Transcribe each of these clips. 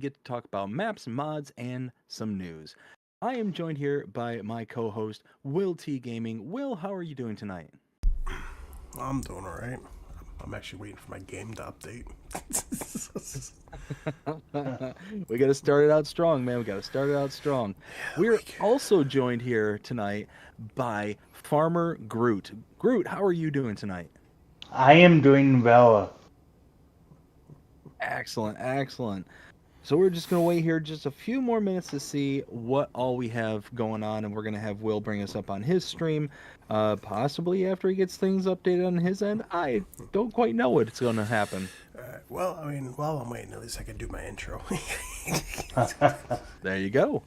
get to talk about maps, mods, and some news. I am joined here by my co-host Will T Gaming. Will, how are you doing tonight? I'm doing all right. I'm actually waiting for my game to update. We got to start it out strong, man. We got to start it out strong. We're Week. also joined here tonight by Farmer Groot. Groot, how are you doing tonight? I am doing well. Excellent, excellent. So we're just going to wait here just a few more minutes to see what all we have going on, and we're going to have Will bring us up on his stream, possibly after he gets things updated on his end. I don't quite know what's going to happen. Well, I mean, while I'm waiting, at least I can do my intro. There you go.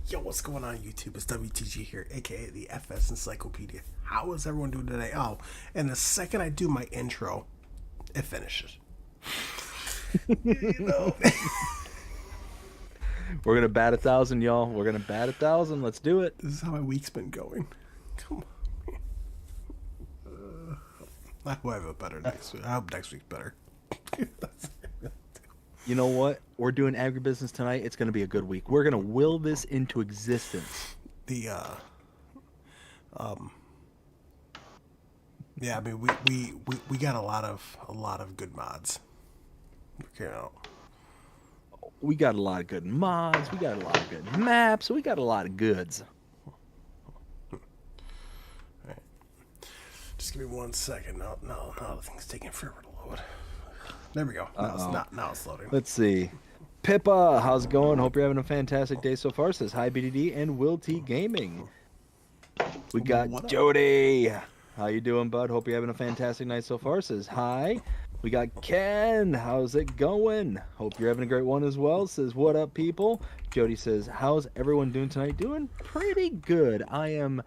Yo, what's going on, YouTube? It's WTG here, aka the FS Encyclopedia. How is everyone doing today? Oh, and the second I do my intro, it finishes. You know. We're going to bat 1,000, y'all. We're going to bat 1,000. Let's do it. This is how my week's been going. Come on. I hope I have a better next week. I hope next week's better. You know what? We're doing agribusiness tonight. It's going to be a good week. We're going to will this into existence. Yeah, I mean, we got a lot of good mods. You know, We got a lot of good mods. We got a lot of good maps. We got a lot of goods. just give me 1 second. No, the thing's taking forever to load. There we go. Now it's loading. Let's see. Pippa, how's it going? Hope you're having a fantastic day so far. Says hi, BDD and Will T Gaming. We got What up? Jody. How you doing, bud? Hope you're having a fantastic night so far. Says hi. We got Ken. How's it going? Hope you're having a great one as well. Says what up, people? Jody says, how's everyone doing tonight? Doing pretty good. I am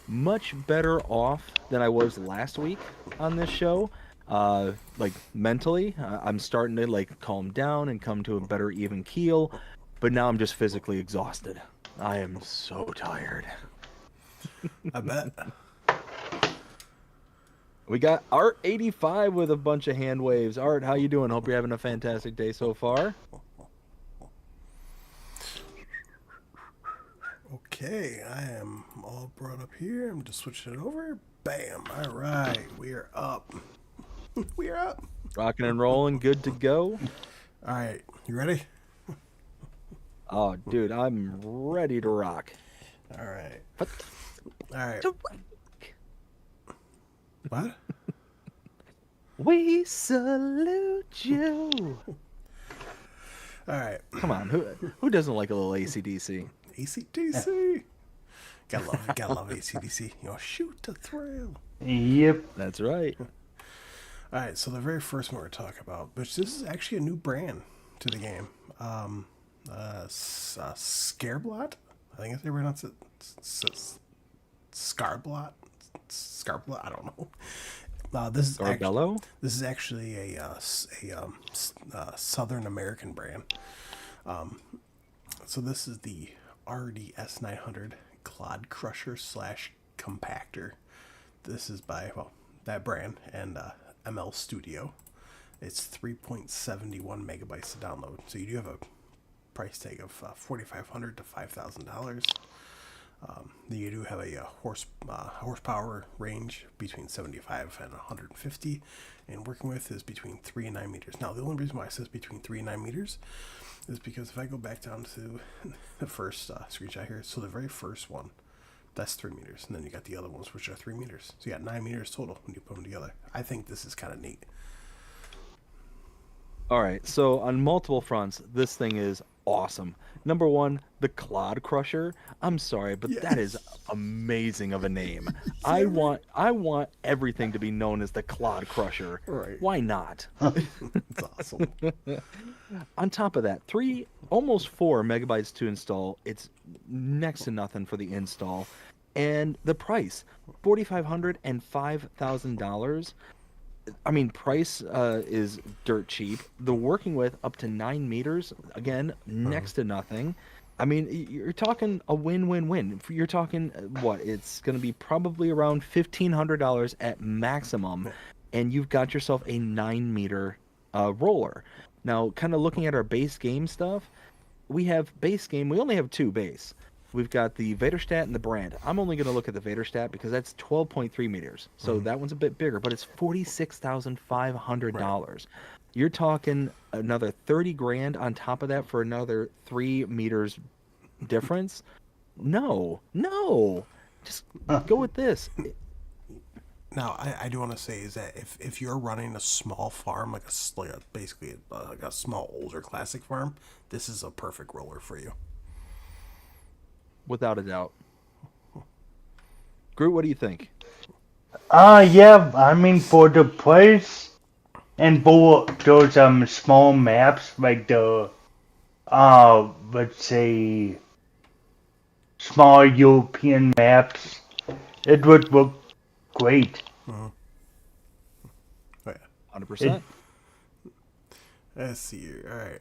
much better off than I was last week on this show. Like mentally, I'm starting to like calm down and come to a better even keel. But now I'm just physically exhausted. I am so tired. I bet. We got Art 85 with a bunch of hand waves. Art, how you doing? Hope you're having a fantastic day so far. Okay, I am all brought up here. I'm just switching it over. Bam. All right, we are up. We are up. Rocking and rolling, good to go. All right, you ready? Oh, dude, I'm ready to rock. All right. What? All right. What? We salute you. All right. Come on, who doesn't like a little AC/DC? ACDC. Gotta love ACDC. You know, shoot to thrill. Yep. That's right. All right, so the very first one we're talking about, which this is actually a new brand to the game, Scareblot. I think that's how you pronounce it. Scarblot. I don't know. This is actually a Southern American brand. So this is the RDS 900 Clod Crusher / Compactor. This is by that brand and ML Studio. It's 3.71 megabytes to download. So you do have a price tag of $4,500 to $5,000. You do have a horsepower range between 75 and 150, and working with is between 3 and 9 meters. Now, the only reason why it says between 3 and 9 meters is because if I go back down to the first screenshot here, so the very first one, that's 3 meters, and then you got the other ones which are 3 meters. So you got 9 meters total when you put them together. I think this is kind of neat. All right, so on multiple fronts, this thing is awesome. Number one, the Clod Crusher. I'm sorry, but that is amazing of a name. I want everything to be known as the Clod Crusher. Right. Why not? It's awesome. On top of that, almost 4 megabytes to install. It's next to nothing for the install. And the price, $4,500 and $5,000. I mean, price is dirt cheap. The working with up to 9 meters, again, next to nothing. I mean, you're talking a win-win-win. You're talking, what, it's going to be probably around $1,500 at maximum, and you've got yourself a 9-meter roller. Now, kind of looking at our base game stuff, we have base game. We only have two base. We've got the Vaderstat and the Brand. I'm only going to look at the Vaderstat because that's 12.3 meters. So that one's a bit bigger, but it's $46,500. You're talking another 30 grand on top of that for another 3 meters difference? No, no. Just go with this. Now, I do want to say is that if you're running a small farm, basically like a small older classic farm, this is a perfect roller for you. Without a doubt. Groot, what do you think? Yeah, I mean, for the price and for those small maps, like the, let's say, small European maps, it would look great. Oh, yeah. 100%. Let's see here. All right.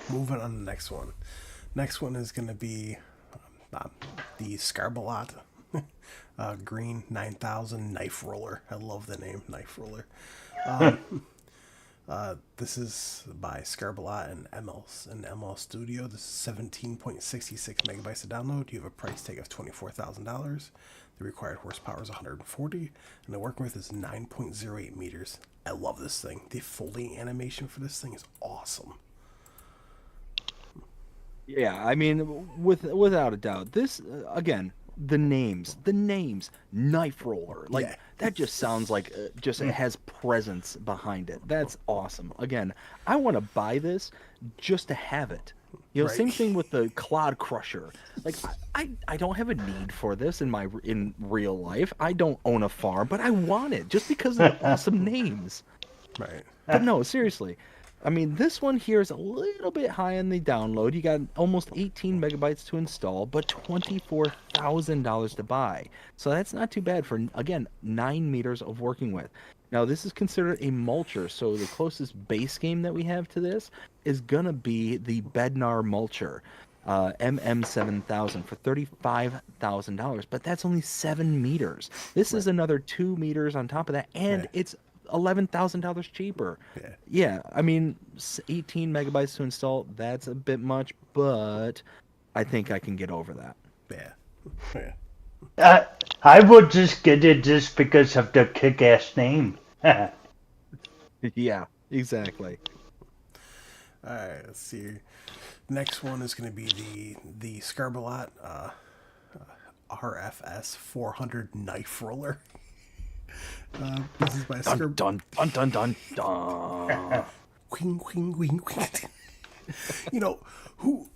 Moving on to the next one. Next one is going to be the Scarbalot Green 9000 Knife Roller. I love the name, Knife Roller. This is by Scarbalot and ML Studio. This is 17.66 megabytes to download. You have a price tag of $24,000. The required horsepower is 140, and the working width is 9.08 meters. I love this thing. The folding animation for this thing is awesome. Yeah, I mean, without a doubt, this again, the names, knife roller, like Yeah. that just sounds like just it has presence behind it. That's awesome. Again, I want to buy this just to have it. You know, Right. same thing with the Clod Crusher. Like, I don't have a need for this in real life. I don't own a farm, but I want it just because of the awesome names. Right. But no, seriously. I mean, this one here is a little bit high on the download. You got almost 18 megabytes to install, but $24,000 to buy. So that's not too bad for, again, 9 meters of working with. Now, this is considered a mulcher, so the closest base game that we have to this is going to be the Bednar Mulcher. MM7000 for $35,000, but that's only 7 meters. This is another 2 meters on top of that, and it's $11,000 cheaper. Yeah. Yeah, I mean, 18 megabytes to install, that's a bit much, but I think I can get over that. Yeah. Yeah. I would just get it just because of the kick-ass name. Yeah, exactly. All right. Let's see. Next one is going to be the Scarbalot RFS 400 Knife Roller. This is by Dun dun dun dun dun dun. Queen, queen, queen, queen. You know, who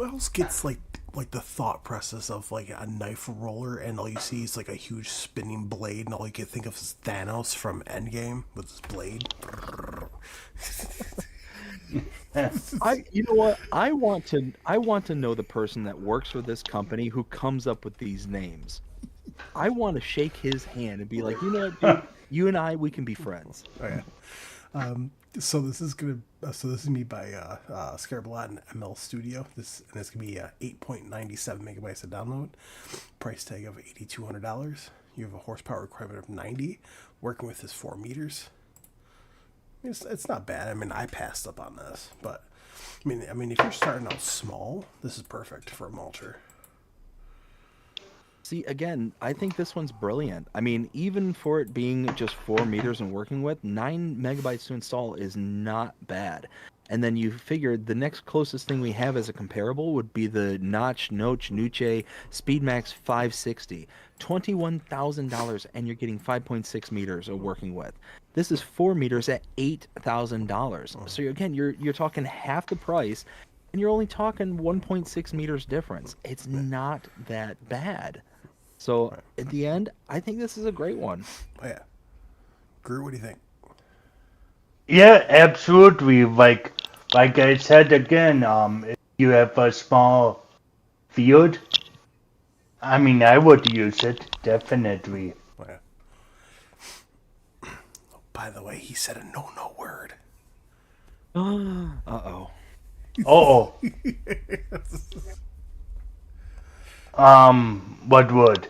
else gets like the thought process of like a knife roller and all you see is like a huge spinning blade and all you can think of is Thanos from Endgame with his blade. You know what? I want to know the person that works for this company who comes up with these names. I want to shake his hand and be like, you know what, dude, you and I, we can be friends. Oh yeah. So this is me by Scarbalot and ML Studio. It's gonna be 8.97 megabytes to download. Price tag of $8,200. You have a horsepower requirement of 90. Working with is 4 meters. I mean, it's not bad. I mean, I passed up on this, but I mean, if you're starting out small, this is perfect for a mulcher. See, again, I think this one's brilliant. I mean, even for it being just 4 meters and working with, 9 megabytes to install is not bad. And then you figured the next closest thing we have as a comparable would be the Noche Speedmax 560. $21,000, and you're getting 5.6 meters of working with. This is 4 meters at $8,000. So again, you're talking half the price, and you're only talking 1.6 meters difference. It's not that bad. So at the end, I think this is a great one. Oh yeah. Gru, what do you think? Yeah, absolutely. Like I said again, if you have a small field, I mean, I would use it definitely. Oh, yeah. Oh, by the way, he said a no word. Uh-oh. Oh. What would?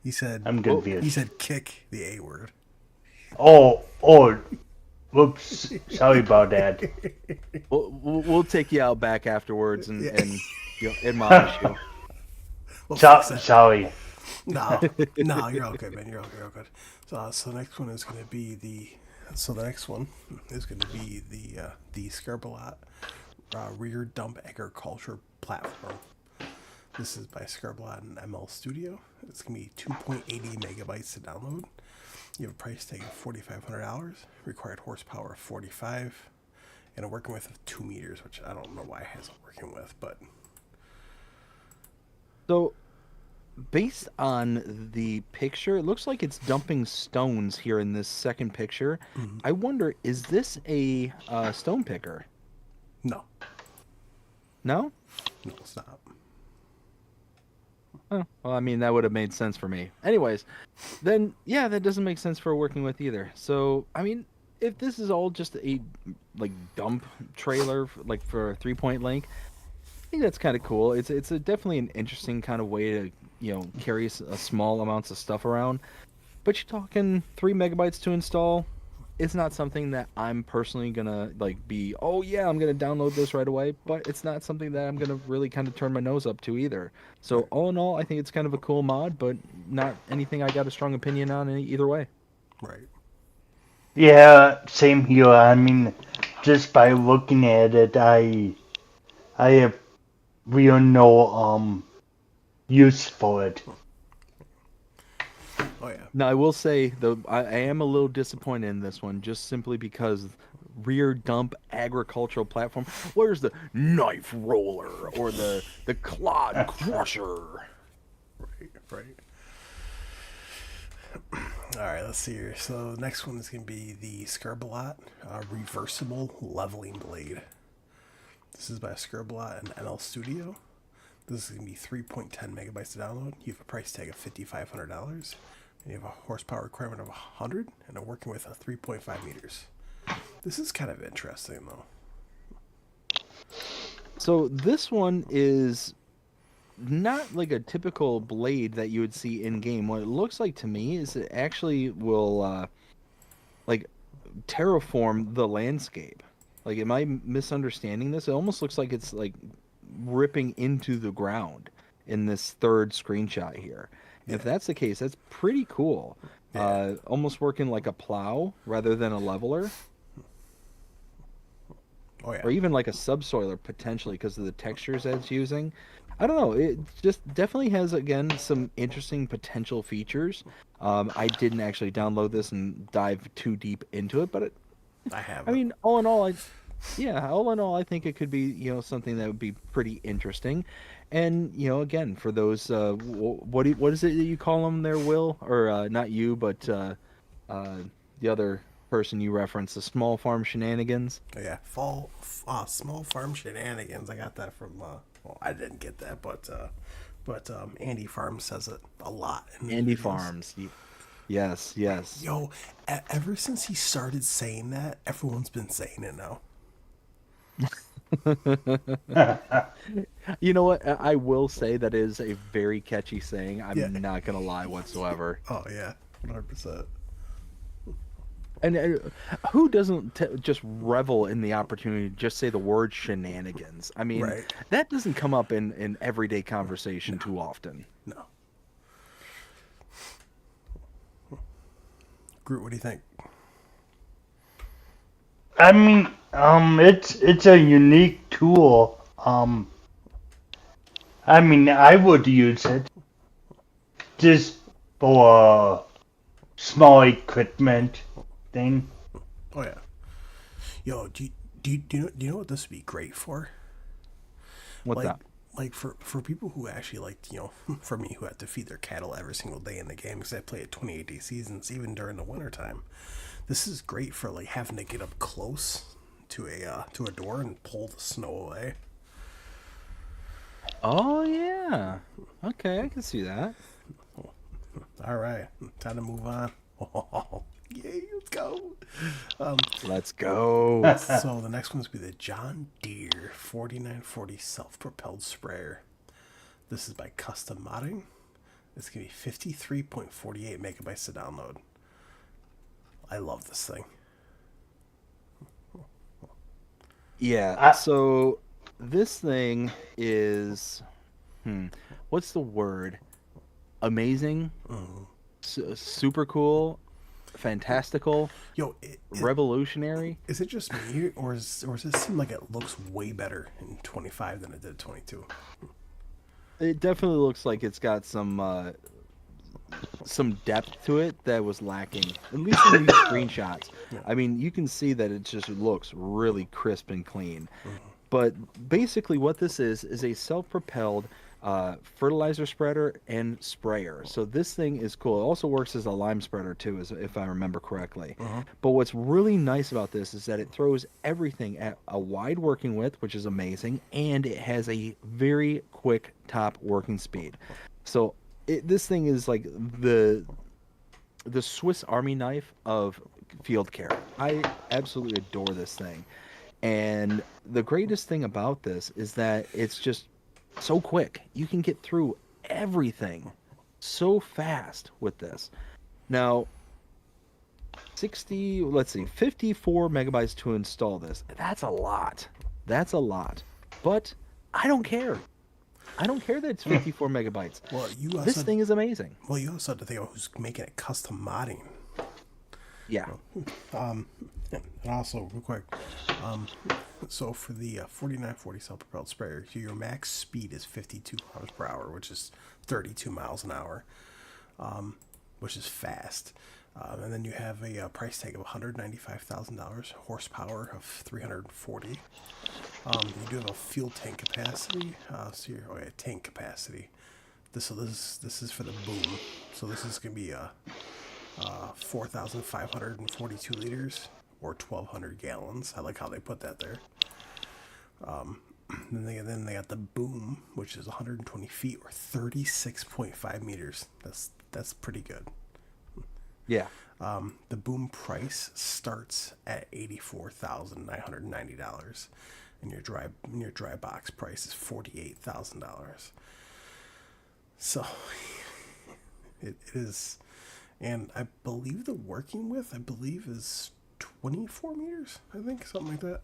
He said I'm confused. He said kick the A word. Oh, Whoops. Sorry about that. We'll take you out back afterwards Yeah, and admonish you. we'll fix that. Sorry. No, no, you're all good, man. You're all good. So the next one is going to be the next one is going to be the Scarbalot rear dump agriculture platform. This is by Scarbalot and ML Studio. It's going to be 2.80 megabytes to download. You have a price tag of $4,500, required horsepower of 45, and a working width of 2 meters, which I don't know why it has a working width, but So, based on the picture, it looks like it's dumping stones here in this second picture. I wonder, is this a stone picker? no, No? no, it's not. Oh, well, I mean, that would have made sense for me. Anyways, then, yeah, that doesn't make sense for working with either. So, I mean, if this is all just a, like, dump trailer, like, for a three-point link, I think that's kind of cool. It's definitely an interesting kind of way to, carry a small amounts of stuff around. But you're talking 3 megabytes to install. It's not something that I'm personally gonna like be, oh yeah, I'm gonna download this right away, but it's not something that I'm gonna really kind of turn my nose up to either. So Right, all in all, I think it's kind of a cool mod, but not anything I got a strong opinion on either way. right. Yeah, same here. I mean, just by looking at it, I have real no use for it. Oh yeah, Now I will say though, I am a little disappointed in this one, just simply because rear dump agricultural platform. Where's the knife roller or the clod crusher? right, right. All right, let's see here. So the next one is going to be the Scarbalot reversible leveling blade. This is by Scarbalot and NL Studio. This is going to be 3.10 megabytes to download. You have a price tag of $5,500. And you have a horsepower requirement of 100 and a working width of 3.5 meters. This is kind of interesting, though. So this one is not like a typical blade that you would see in game. What it looks like to me is it actually will like terraform the landscape. Like, am I misunderstanding this? It almost looks like it's like ripping into the ground in this third screenshot here. If Yeah, that's the case, that's pretty cool. yeah. Almost working like a plow rather than a leveler, Oh, yeah. or even like a subsoiler potentially because of the textures that it's using. I don't know. It just definitely has again some interesting potential features. I didn't actually download this and dive too deep into it, but I have I it. mean, all in all, all in all, I think it could be, something that would be pretty interesting. And, again, for those, what is it that you call them there, Will? Or not you, but uh, the other person you referenced, the small farm shenanigans. Oh, yeah. Small farm shenanigans. I got that from, well, I didn't get that, but Andy Farm says it a lot in his Andy videos. Farms. Yes, yes. Yo, ever since he started saying that, everyone's been saying it now. You know what? I will say that is a very catchy saying. Yeah. I'm not gonna lie whatsoever. Oh, yeah. 100%. And who doesn't just revel in the opportunity to just say the word shenanigans? I mean, Right. that doesn't come up in everyday conversation too often. No. Groot, what do you think? I mean, it's a unique tool. I mean, I would use it just for small equipment thing. Oh, yeah. Yo, do you know what this would be great for? What's Like, that? like for people who actually like, for me who have to feed their cattle every single day in the game because I play at 28-day seasons even during the wintertime. This is great for like having to get up close to a door and pull the snow away. Oh yeah. Okay, I can see that. All right, time to move on. Oh, yay, let's go. Let's go. So the next one's be the John Deere 4940 self-propelled sprayer. This is by Custom Modding. It's gonna be 53.48 megabytes to download. I love this thing. Yeah. I, So this thing is, hmm, what's the word? Amazing, super cool, fantastical, Yo, revolutionary. is it just me, or does it seem like it looks way better in 25 than it did 22? It definitely looks like it's got some depth to it that was lacking, at least in these screenshots. Yeah. I mean, you can see that it just looks really crisp and clean. But basically, what this is a self-propelled fertilizer spreader and sprayer. So this thing is cool. It also works as a lime spreader too, as if I remember correctly. But what's really nice about this is that it throws everything at a wide working width, which is amazing, and it has a very quick top working speed. So this thing is like the Swiss Army knife of field care. I absolutely adore this thing. And the greatest thing about this is that it's just so quick. You can get through everything so fast with this. Now, 54 megabytes to install this. That's a lot. That's a lot. But I don't care. I don't care that it's 54 megabytes. Well, This thing is amazing. you also have to think about who's making it custom modding. Yeah. And also, real quick, so for the 4940 self-propelled sprayer, your max speed is 52 miles per hour, which is 32 miles an hour, which is fast. And then you have a price tag of $195,000, horsepower of 340. You do have a fuel tank capacity. Tank capacity. This is for the boom. So this is gonna be 4,542 liters or 1,200 gallons. I like how they put that there. Then they got the boom, which is 120 feet or 36.5 meters. That's pretty good. Yeah. The boom price starts at $84,990, and your dry box price is $48,000. So it is, and I believe the working width is 24 meters. I think something like that.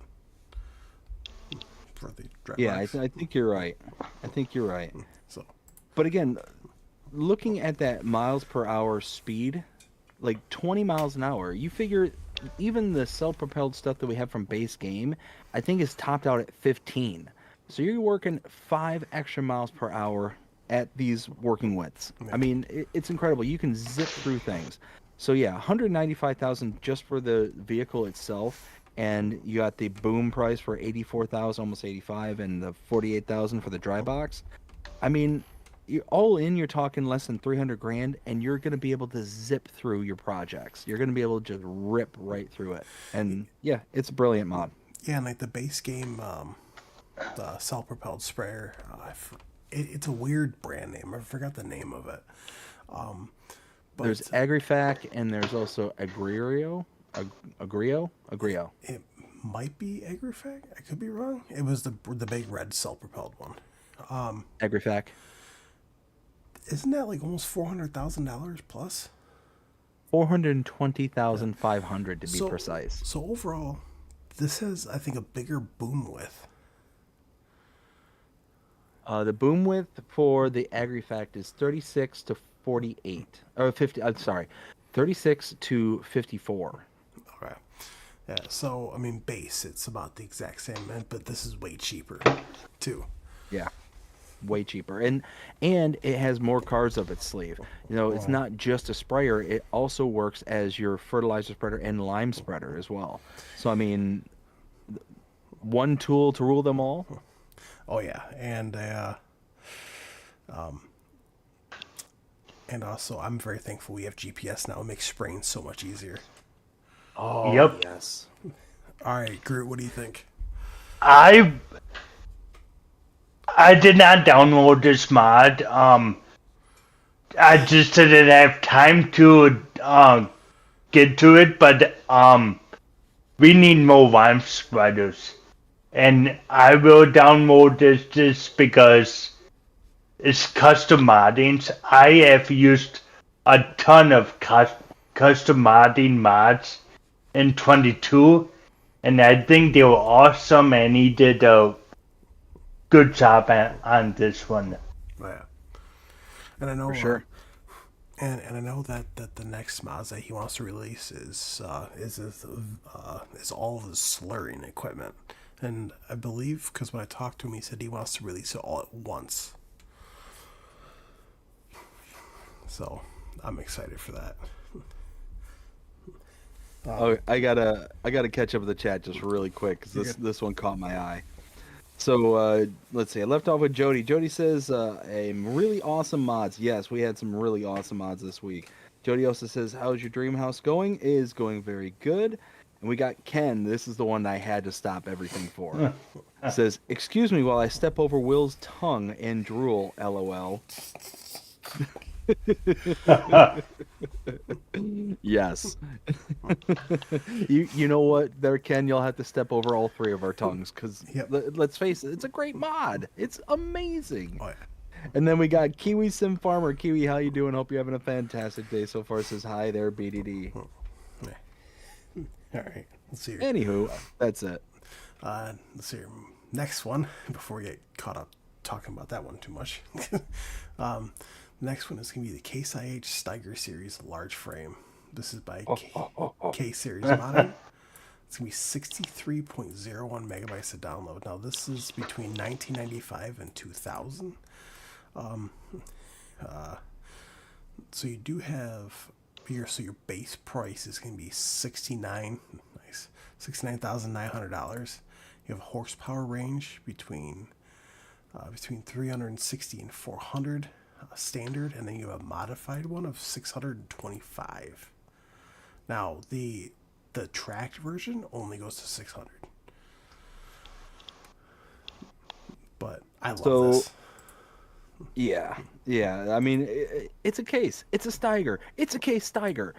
For the dry Yeah, box. I think you're right. I think you're right. So But again, looking at that miles per hour speed, like 20 miles an hour, you figure even the self-propelled stuff that we have from base game, I think is topped out at 15. So you're working 5 extra miles per hour at these working widths. I mean, it's incredible. You can zip through things. So yeah, 195,000 just for the vehicle itself, and you got the boom price for 84,000, almost 85, and the 48,000 for the dry box. I mean, you all in, you're talking less than 300 grand, and you're going to be able to zip through your projects. You're going to be able to just rip right through it. And yeah, it's a brilliant mod. yeah, and like the base game, the self-propelled sprayer, it's a weird brand name. I forgot the name of it. But There's Agrifac, and there's also Agrio. it might be Agrifag. I could be wrong. It was the big red self-propelled one. Agrifac. Isn't that like almost $400,000 plus? 420,500 to be precise. So overall, this has, I think, a bigger boom width. The boom width for the Agrifact is 36 to 48, or 50. I'm sorry, 36 to 54. Okay. Yeah. So I mean, base it's about the exact same, but this is way cheaper, too. Yeah, way cheaper, and it has more cards up its sleeve. You know, it's not just a sprayer; it also works as your fertilizer spreader and lime spreader as well. So I mean, one tool to rule them all. Oh yeah, and also I'm very thankful we have GPS now. It makes spraying so much easier. Oh Yep. yes. All right, Groot, what do you think? I did not download this mod. I just didn't have time to get to it, but we need more lime spreaders, and I will download this just because it's custom modding. I have used a ton of custom modding mods in 22, and I think they were awesome, and he did a good job on this one. Yeah. And I For know, sure. and I know that the next mods that he wants to release is all of the slurring equipment, and I believe because when I talked to him, he said he wants to release it all at once. So I'm excited for that. Oh, I gotta catch up with the chat just really quick because You're this good. this one caught my eye. So let's see. I left off with Jody. Jody says, "A really awesome mods." Yes, we had some really awesome mods this week. Jody also says, "How's your dream house going?" Is going very good. And we got Ken. This is the one I had to stop everything for. Says, "Excuse me while I step over Will's tongue and drool." LOL. Yes. You know what there, Ken? You'll have to step over all three of our tongues because Yep. let's face it, it's a great mod. It's amazing. Oh And then we got Kiwi Sim Farmer. Kiwi, how you doing? Hope you're having a fantastic day so far. Says hi there, BDD. yeah. All right. Let's see here. Anywho, that's it. Let's see here. Next one before we get caught up talking about that one too much. um, next one is gonna be the Case IH Steiger Series Large Frame. This is by K Series Modding. It's gonna be 63.01 megabytes to download. Now this is between 1995 and 2000. So you do have your base price is gonna be $69,900. You have a horsepower range between 360 and 400 standard, and then you have a modified one of 625. Now the tracked version only goes to 600. But I love So this. yeah. I mean, it's a case. It's a Steiger. It's a case Steiger.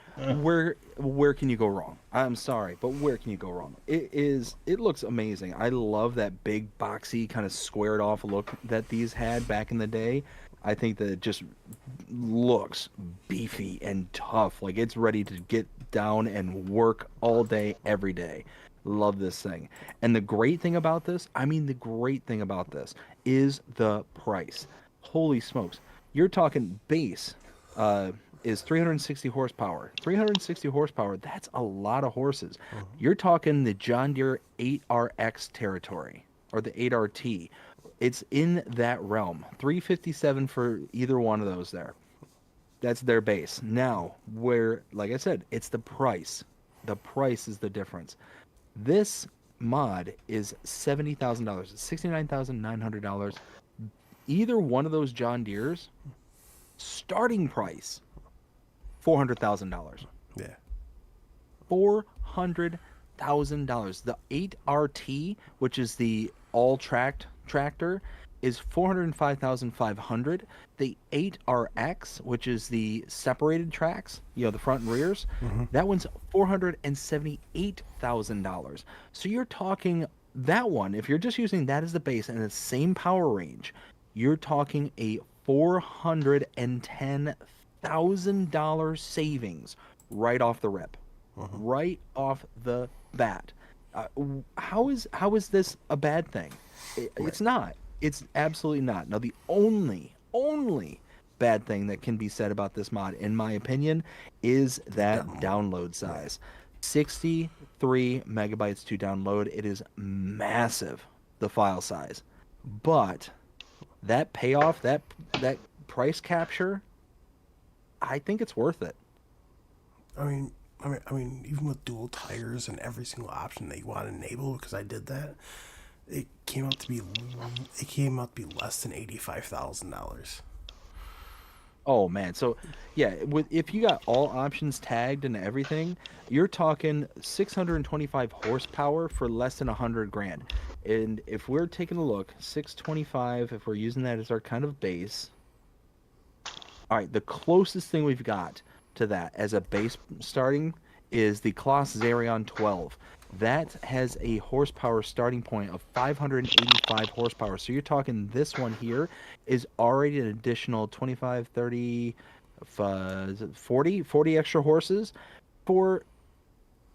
Where can you go wrong? I'm sorry, but where can you go wrong? It is. It looks amazing. I love that big boxy kind of squared off look that these had back in the day. I think that it just looks beefy and tough. Like it's ready to get down and work all day, every day. Love this thing. And the great thing about this, I mean, the great thing about this is the price. Holy smokes. You're talking base is 360 horsepower. 360 horsepower, that's a lot of horses. You're talking the John Deere 8RX territory or the 8RT. It's in that realm. 357 for either one of those there. That's their base. Now, where, like I said, it's the price. The price is the difference. This mod is $70,000, $69,900. Either one of those John Deere's starting price $400,000. Yeah. $400,000. The 8RT, which is the all tracked tractor, is 405,500. The 8RX, which is the separated tracks, the front and rears, that one's $478,000. So you're talking that one, if you're just using that as the base and the same power range, you're talking a $410,000 savings right off the rip, right off the bat. How is this a bad thing? It's not. It's absolutely not. Now, the only bad thing that can be said about this mod, in my opinion, is that download size. 63 megabytes to download. It is massive, the file size. But that payoff, that price capture, I think it's worth it. Even with dual tires and every single option that you want to enable, because I did that, it came out to be less than $85,000. Oh man, so yeah, if you got all options tagged and everything, you're talking 625 horsepower for less than 100 grand. And if we're taking a look, 625, if we're using that as our kind of base, all right, the closest thing we've got to that as a base starting is the Kloss Zarion 12. That has a horsepower starting point of 585 horsepower. So you're talking this one here is already an additional 25, 30, 40 extra horses for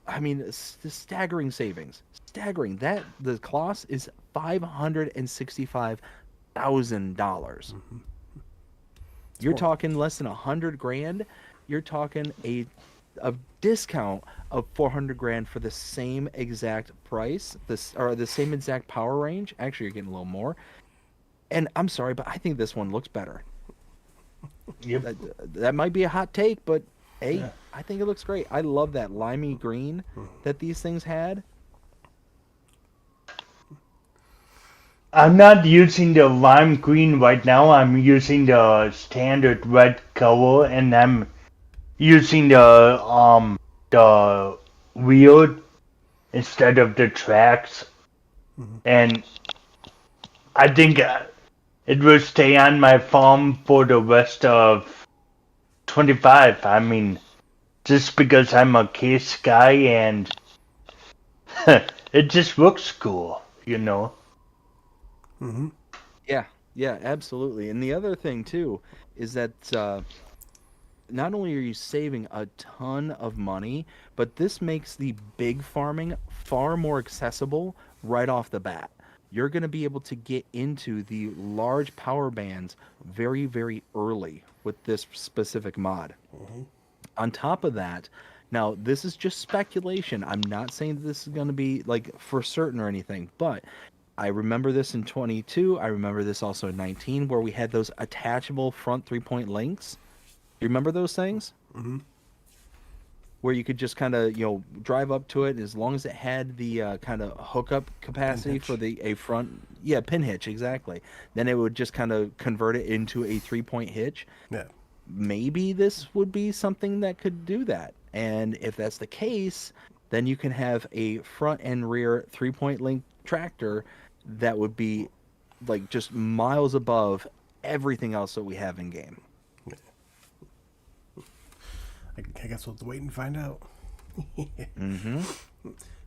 I mean, staggering savings. Staggering. That the cost is $565,000. It's You're more. talking less than 100 grand. You're talking a discount of 400 grand for the same exact price, this or the same exact power range. Actually, you're getting a little more. And I'm sorry, but I think this one looks better. Yep. That might be a hot take, but hey, Yeah. I think it looks great. I love that limey green that these things had. I'm not using the lime green right now. I'm using the standard red color, and I'm using the wheel instead of the tracks. And I think it will stay on my farm for the rest of 25. I mean, just because I'm a case guy and it just looks cool, you know. Mm-hmm. Yeah, yeah, absolutely. And the other thing too is that not only are you saving a ton of money, but this makes the big farming far more accessible right off the bat. You're going to be able to get into the large power bands very, very early with this specific mod. On top of that, now this is just speculation. I'm not saying that this is going to be like for certain or anything, but I remember this in 22. I remember this also in 19, where we had those attachable front 3-point links. You remember those things? Mm-hmm. Where you could just kind of drive up to it, as long as it had the kind of hookup Pin capacity for hitch. the a front, yeah, pin hitch exactly. Then it would just kind of convert it into a 3-point hitch. Yeah. Maybe this would be something that could do that. And if that's the case, then you can have a front and rear 3-point link tractor that would be like just miles above everything else that we have in game. I guess we'll have to wait and find out. Mm-hmm.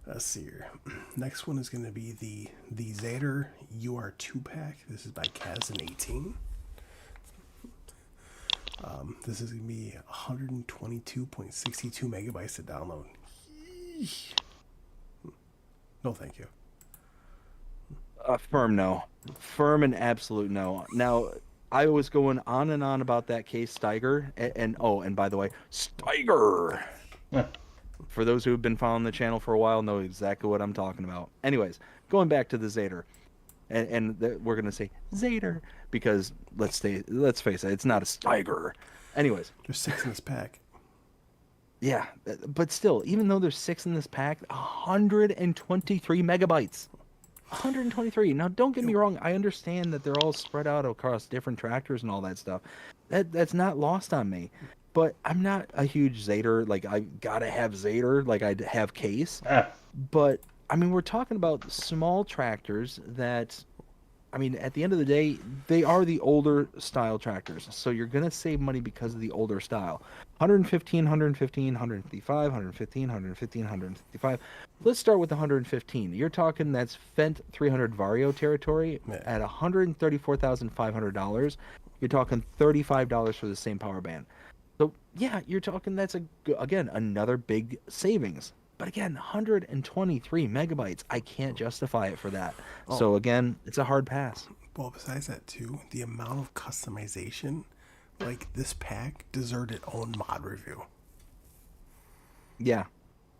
Let's see here. Next one is going to be the Zader UR2 pack. This is by Kaz18. This is going to be 122.62 megabytes to download. No, thank you. Firm no. Firm and absolute no. Now, I was going on and on about that case Steiger, and oh, and by the way, Steiger. For those who have been following the channel for a while, know exactly what I'm talking about. Anyways, going back to the Zader, we're gonna say Zader because let's face it, it's not a Steiger. Anyways, There's 6 in this pack. yeah, but still, even though there's 6 in this pack, 123 megabytes. 123. Now, don't get me wrong. I understand that they're all spread out across different tractors and all that stuff. That's not lost on me. But I'm not a huge Zader. Like, I gotta have Zader. Like, I have Case. Ah, But I mean, we're talking about small tractors that, I mean, at the end of the day, they are the older style tractors. So you're going to save money because of the older style. 115, 115, 155, 115, 115, 155. Let's start with the 115. You're talking that's Fendt 300 Vario territory Yeah. at $134,500. You're talking $35 for the same power band. So, yeah, you're talking that's again another big savings. But again, 123 megabytes. I can't justify it for that. Oh. So again, it's a hard pass. Well, besides that, too, the amount of customization, like this pack, deserved its own mod review. Yeah.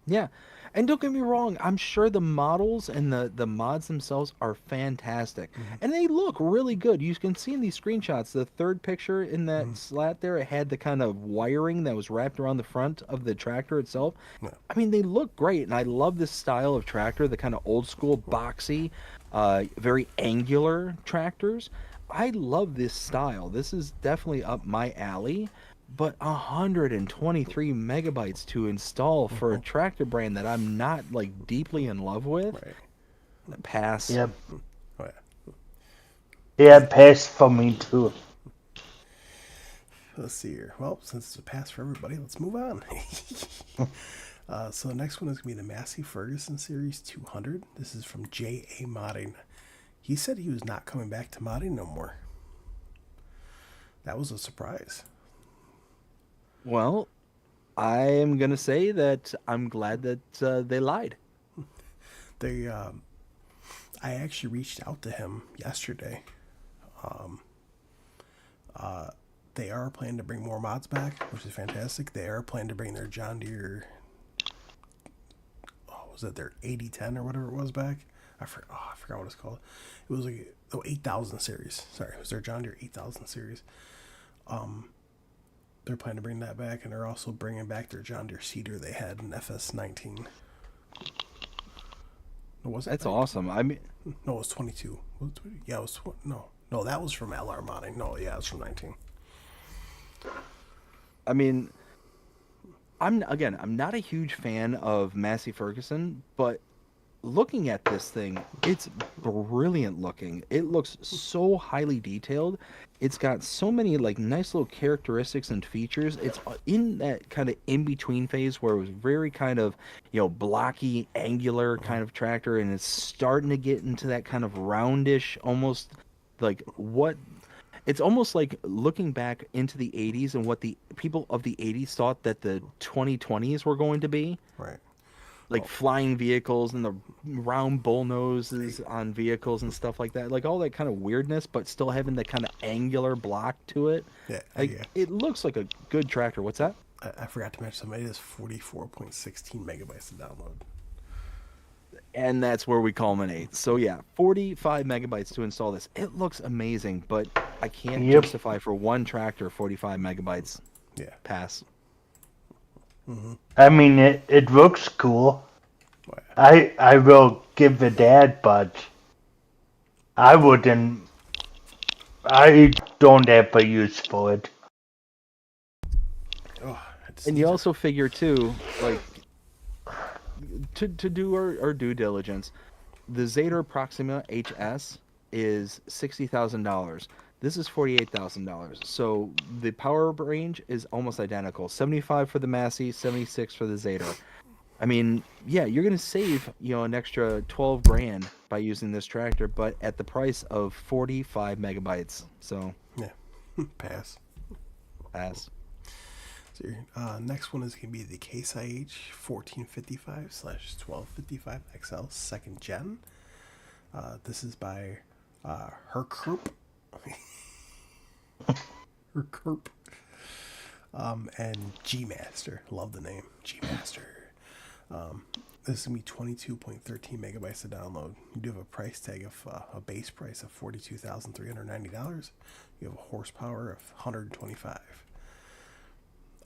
Yeah. And don't get me wrong, I'm sure the models and the mods themselves are fantastic. And they look really good. You can see in these screenshots, the third picture in that slat there, it had the kind of wiring that was wrapped around the front of the tractor itself. Yeah. I mean, they look great, and I love this style of tractor, the kind of old school, boxy, very angular tractors. I love this style. This is definitely up my alley. But 123 megabytes to install for a tractor brand that I'm not like deeply in love with. Right. Pass. yep. Oh, yeah. Yeah, pass for me too. Let's see here. Well, since it's a pass for everybody, let's move on. So the next one is going to be the Massey Ferguson Series 200. This is from J.A. Modding. He said he was not coming back to modding no more. That was a surprise. Well, I am gonna say that I'm glad that they lied. They, I actually reached out to him yesterday. They are planning to bring more mods back, which is fantastic. They are planning to bring their John Deere, oh, was it their 8010 or whatever it was back? I forgot what it's called. It was like the 8000 series. Sorry, it was their John Deere 8000 series. They're planning to bring that back, and they're also bringing back their John Deere Cedar they had in FS19. No, was it That's 19? awesome. I mean, No, it was 22. Yeah, it was no, no. That was from LR modding. No, yeah, it was from 19. I mean, I'm not a huge fan of Massey Ferguson, but looking at this thing, it's brilliant looking. It looks so highly detailed. It's got so many like nice little characteristics and features. It's in that kind of in between phase where it was very kind of, blocky, angular kind of tractor, and it's starting to get into that kind of roundish, almost like what it's almost like looking back into the 80s and what the people of the 80s thought that the 2020s were going to be, Right. like Well, flying vehicles and the round bull hey, noses on vehicles and stuff like that, like all that kind of weirdness, but still having that kind of angular block to it. yeah, Like it looks like a good tractor. What's that? I forgot to mention something. It is 44.16 megabytes to download. And that's where we culminate. So yeah, 45 megabytes to install this. It looks amazing, but I can't Yep. justify for one tractor 45 megabytes. Yeah. Pass. I mean, it looks cool. Well, I will give it that, but I wouldn't. I don't have a use for it. oh, And you these are also figure too, like to do our due diligence, the Zader Proxima HS is $60,000. This is $48,000. So the power range is almost identical. 75 for the Massey, 76 for the Zader. I mean, yeah, you're gonna save, an extra 12 grand by using this tractor, but at the price of 45 megabytes. So yeah. Pass. pass. So next one is going to be the Case IH 1455/1255 XL second gen. This is by Herkrup. Herkrup. And G Master. Love the name. G Master. This is going to be 22.13 megabytes to download. You do have a price tag of a base price of $42,390. You have a horsepower of 125.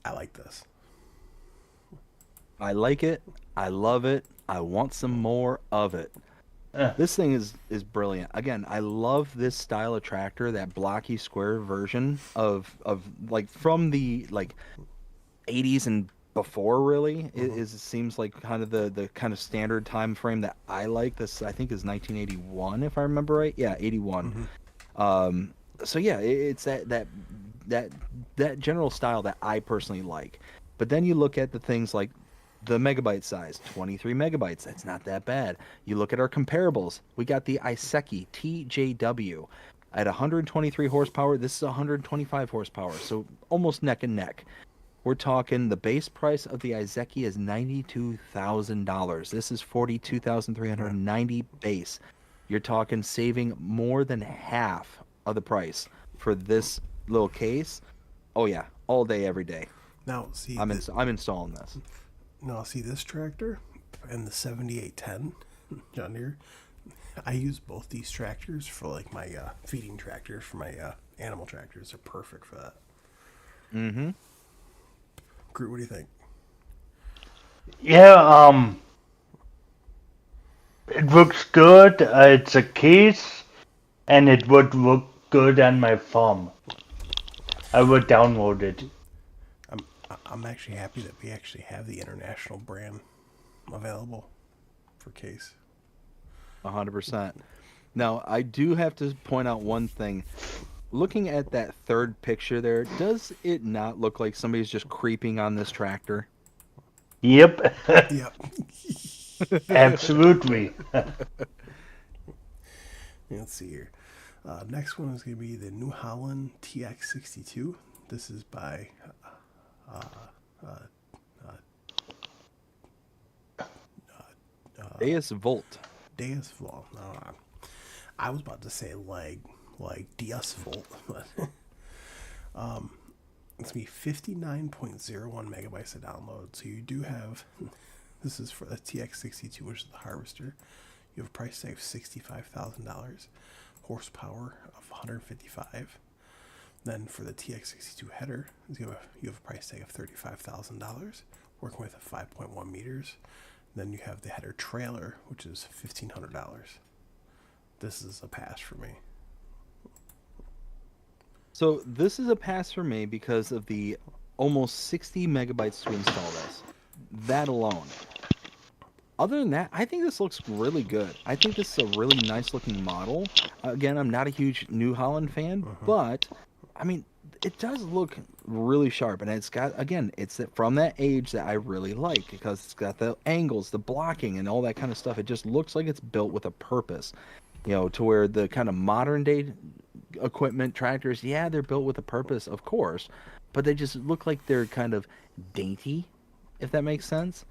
I like this. I like it. I love it. I want some more of it. Uh, This thing is brilliant. Again, I love this style of tractor, that blocky square version of like from the like 80s and before really. It seems like kind of the kind of standard time frame that I like. This I think is 1981 if I remember right. Yeah, 81. So yeah, it's that that general style that I personally like. But then you look at the things like the megabyte size, 23 megabytes. That's not that bad. You look at our comparables. We got the Iseki TJW at 123 horsepower. This is 125 horsepower, so almost neck and neck. We're talking the base price of the Iseki is $92,000. This is 42,390 base. You're talking saving more than half of the price for this little case. Oh yeah, all day, every day. Now, see, I'm installing this. this tractor and the 7810 John Deere. I use both these tractors for like my feeding tractors for my animal tractors. They're perfect for that. Mm-hmm. Groot, what do you think? yeah. It looks good. It's a case, and it would look good on my farm. I would download it. I'm I'm actually happy that we actually have the international brand available for Case. 100%. Now, I do have to point out one thing. Looking at that third picture there, does it not look like somebody's just creeping on this tractor? Yep. Yep. Absolutely. Let's see here. Next one is going to be the New Holland TX62. This is by Deus Volt. Deus Volt. No, I was about to say like Deus Volt, but it's gonna be 59.01 megabytes to download. So you do have this is for the TX62, which is the Harvester. You have a price tag of $65,000, horsepower of 155. Then for the TX62 header, you have a price tag of $35,000, working with a 5.1 meters. Then you have the header trailer, which is $1,500. This is a pass for me. So this is a pass for me because of the almost 60 megabytes to install this. That alone. Other than that, I think this looks really good. I think this is a really nice looking model. Again, I'm not a huge New Holland fan, but I mean, it does look really sharp, and it's got, again, it's from that age that I really like because it's got the angles, the blocking, and all that kind of stuff. It just looks like it's built with a purpose, to where the kind of modern day equipment, tractors, yeah, they're built with a purpose, of course, but they just look like they're kind of dainty, if that makes sense.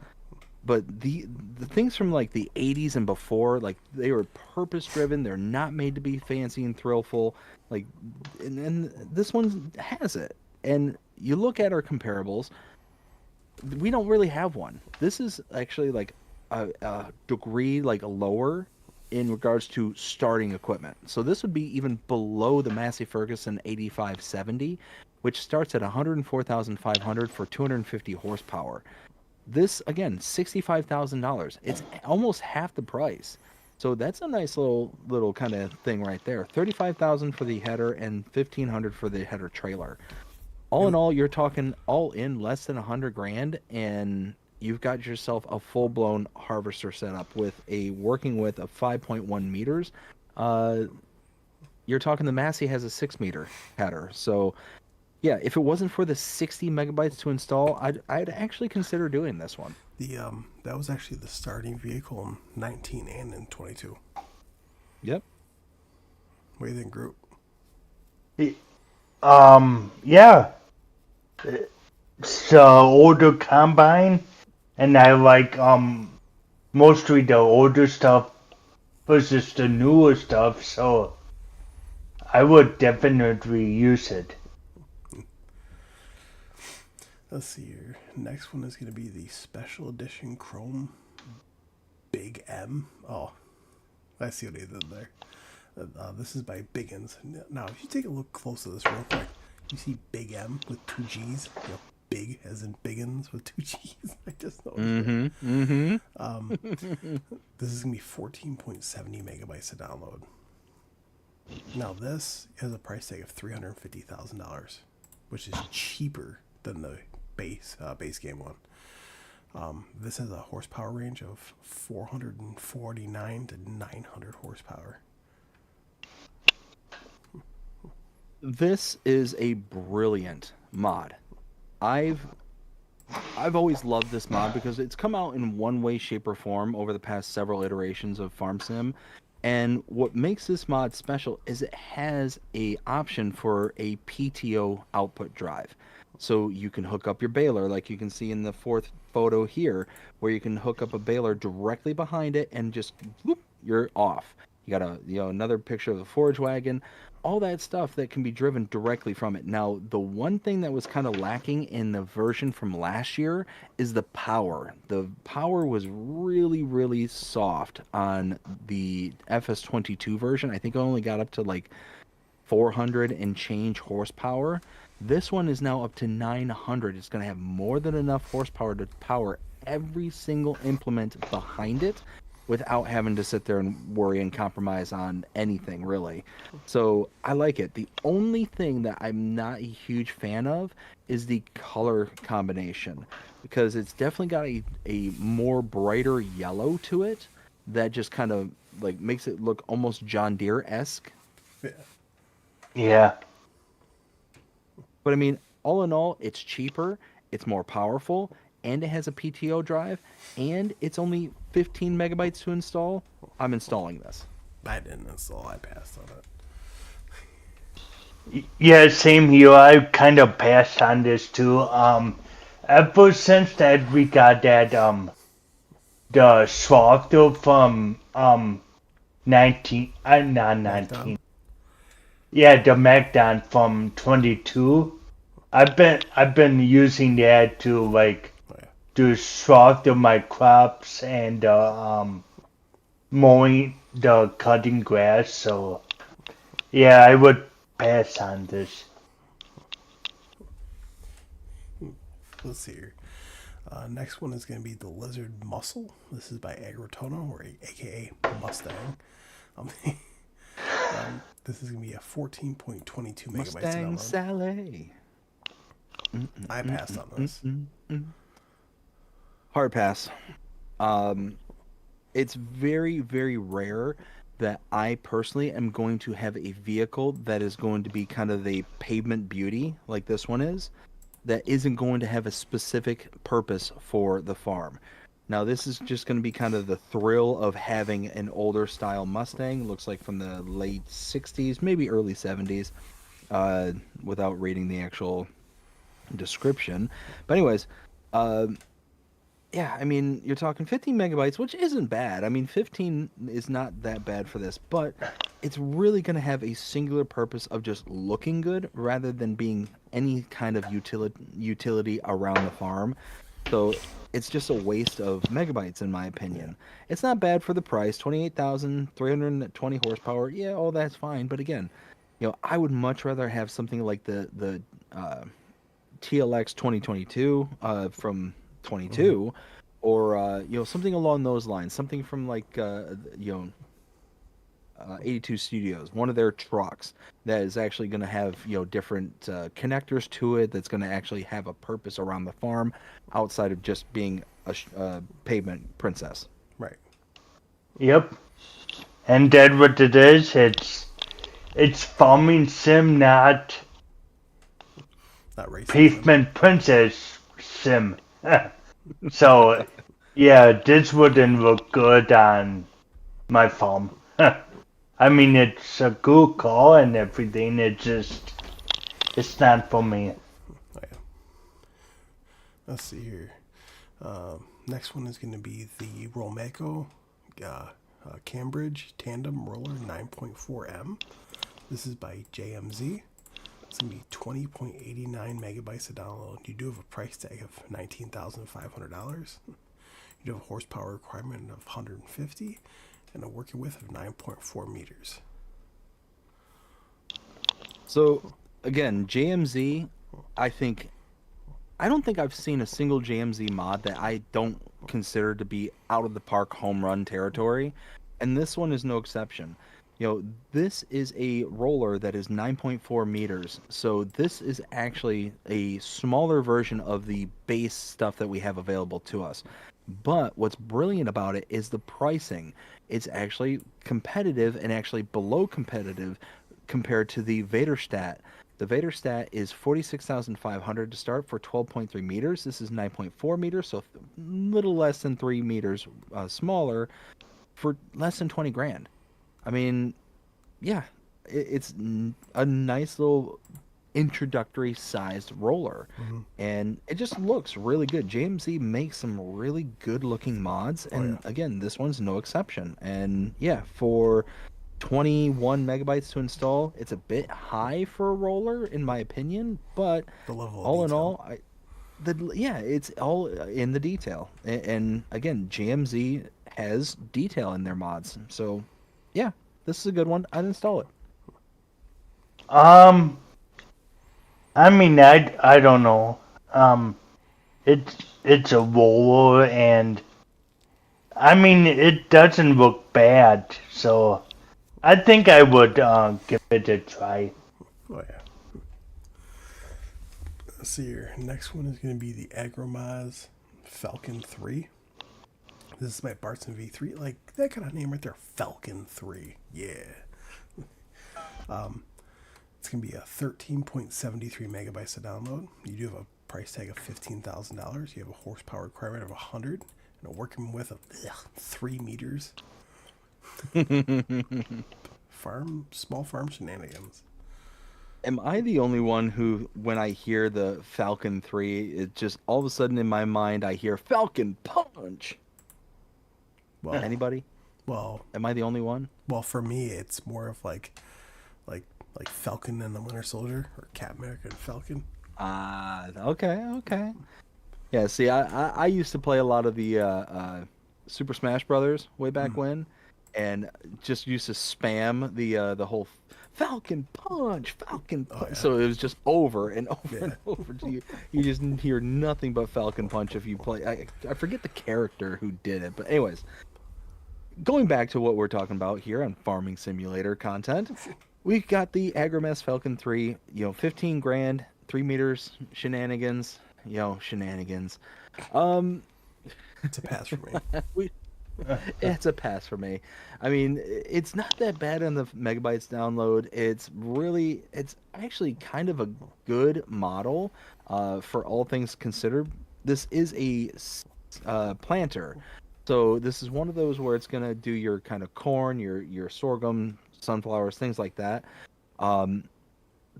But the things from like the 80s and before, like they were purpose driven. They're not made to be fancy and thrillful. Like, and this one has it. And you look at our comparables, we don't really have one. This is actually like a degree like lower in regards to starting equipment. So this would be even below the Massey Ferguson 8570, which starts at 104,500 for 250 horsepower. This again, $65,000. It's almost half the price. So that's a nice little kind of thing right there. 35,000 for the header and 1,500 for the header trailer. All in all, you're talking all in less than 100 grand, and you've got yourself a full blown harvester setup with a working width of 5.1 meters. You're talking the Massey has a 6 meter header. So yeah, if it wasn't for the 60 megabytes to install, I'd actually consider doing this one. The that was actually the starting vehicle in 19 and in 22. Yep. What do you think, Groot? Yeah. It's older combine, and I like mostly the older stuff versus the newer stuff. So I would definitely use it. Let's see here. Next one is going to be the Special Edition Chrome Big M. Oh, I see what he did there. This is by Biggins. Now, if you take a look close at this real quick, you see Big M with two G's. Big as in Biggins with two G's. I just noticed. This is going to be 14.70 megabytes to download. Now, this has a price tag of $350,000, which is cheaper than the base game one. This has a horsepower range of 449 to 900 horsepower. This is a brilliant mod. I've always loved this mod because it's come out in one way, shape, or form over the past several iterations of Farm Sim. And what makes this mod special is it has a option for a PTO output drive. So you can hook up your baler, like you can see in the fourth photo here, where you can hook up a baler directly behind it and just whoop, you're off. You got another picture of the forage wagon, all that stuff that can be driven directly from it. Now, the one thing that was kind of lacking in the version from last year is the power. The power was really, really soft on the FS22 version. I think it only got up to like 400 and change horsepower. This one is now up to 900. It's going to have more than enough horsepower to power every single implement behind it without having to sit there and worry and compromise on anything, really. So I like it. The only thing that I'm not a huge fan of is the color combination, because it's definitely got a more brighter yellow to it that just kind of like makes it look almost John Deere-esque. Yeah. But I mean, all in all, it's cheaper, it's more powerful, and it has a PTO drive, and it's only 15 megabytes to install. I'm installing this. I didn't install. I passed on it. Yeah, same here. I kind of passed on this too. Ever since that we got that the Swafto from 19 not Macdon. 19. Yeah, the Macdon from 22. I've been using that to like Oh yeah. do Swafto my crops and mowing the cutting grass. So yeah, I would pass on this. Let's see here. Next one is going to be the Lizard Muscle. This is by Agritono, or aka Mustang. Um, this is going to be a 14.22 megabytes to Mustang download. Sally. I passed on this. Hard pass. Um, it's very, very rare that I personally am going to have a vehicle that is going to be kind of the pavement beauty like this one is, that isn't going to have a specific purpose for the farm. Now, this is just going to be kind of the thrill of having an older style Mustang. Looks like from the late 60s, maybe early 70s, without reading the actual description. But, anyways, uh, yeah, I mean, you're talking 15 megabytes, which isn't bad. I mean, 15 is not that bad for this, but it's really going to have a singular purpose of just looking good rather than being any kind of utility around the farm. So it's just a waste of megabytes, in my Yeah. opinion. It's not bad for the price, 28,320 horsepower. Yeah, all that's fine. But again, I would much rather have something like the TLX 2022 from Mm-hmm. 22, or something along those lines, something from like 82 Studios, one of their trucks that is actually going to have different connectors to it. That's going to actually have a purpose around the farm outside of just being a pavement princess. Right. Yep, and that what it is. It's farming sim, not Not racing sim. pavement princess sim. So yeah, this wouldn't look good on my farm. I mean, it's a good call and everything. It's not for me. Oh yeah. Let's see here. Next one is going to be the Romeco Cambridge Tandem Roller 9.4M. This is by JMZ. It's going to be 20.89 megabytes to download. You do have a price tag of $19,500. You do have a horsepower requirement of 150 and a working width of 9.4 meters. So again, JMZ, I think I don't think I've seen a single JMZ mod that I don't consider to be out of the park home run territory, and this one is no exception. This is a roller that is 9.4 meters, so this is actually a smaller version of the base stuff that we have available to us. But what's brilliant about it is the pricing. It's actually competitive and actually below competitive compared to the Vaderstat. The Vaderstat is 46,500 to start for 12.3 meters. This is 9.4 meters, so a little less than 3 meters smaller for less than 20 grand. I mean, yeah, it's a nice little introductory sized roller, Mm-hmm. and it just looks really good. JMZ makes some really good looking mods, Oh yeah. and again, this one's no exception. And yeah, for 21 megabytes to install, it's a bit high for a roller in my opinion, but The level of all in detail. all, it's all in the detail. And again, JMZ has detail in their mods, so yeah, this is a good one. I'd install it. Um, I mean, I don't know. Um, it's a roller, and I mean, it doesn't look bad. So I think I would give it a try. Oh yeah. Let's see here. Next one is going to be the Agromaz Falcon 3. This is by Bartson V3. Like that kind of name right there, Falcon 3. Yeah. It's going to be a 13.73 megabytes to download. You do have a price tag of $15,000. You have a horsepower requirement of 100 and a working width of 3 meters. Small farm shenanigans. Am I the only one who, when I hear the Falcon 3, it just all of a sudden in my mind I hear Falcon Punch? Well, Anybody? well, Am I the only one? well. For me, it's more of like, like Falcon and the Winter Soldier, or Cap America and Falcon. Ah, okay, okay. Yeah, see, I used to play a lot of the Super Smash Brothers way back Mm. when, and just used to spam the whole Falcon Punch, Falcon Oh Punch. yeah, So it was just over and over and yeah. over. You just hear nothing but Falcon Punch if you play. I forget the character who did it, but anyways, going back to what we're talking about here on Farming Simulator content, we got the Agribusniess Falcon 3, 15 grand, 3 meters, shenanigans, shenanigans. Um, It's a pass for me. we it's a pass for me. I mean, it's not that bad on the megabytes download. It's actually kind of a good model, for all things considered. This is a planter, so this is one of those where it's gonna do your kind of corn, your sorghum, sunflowers, things like that. Um,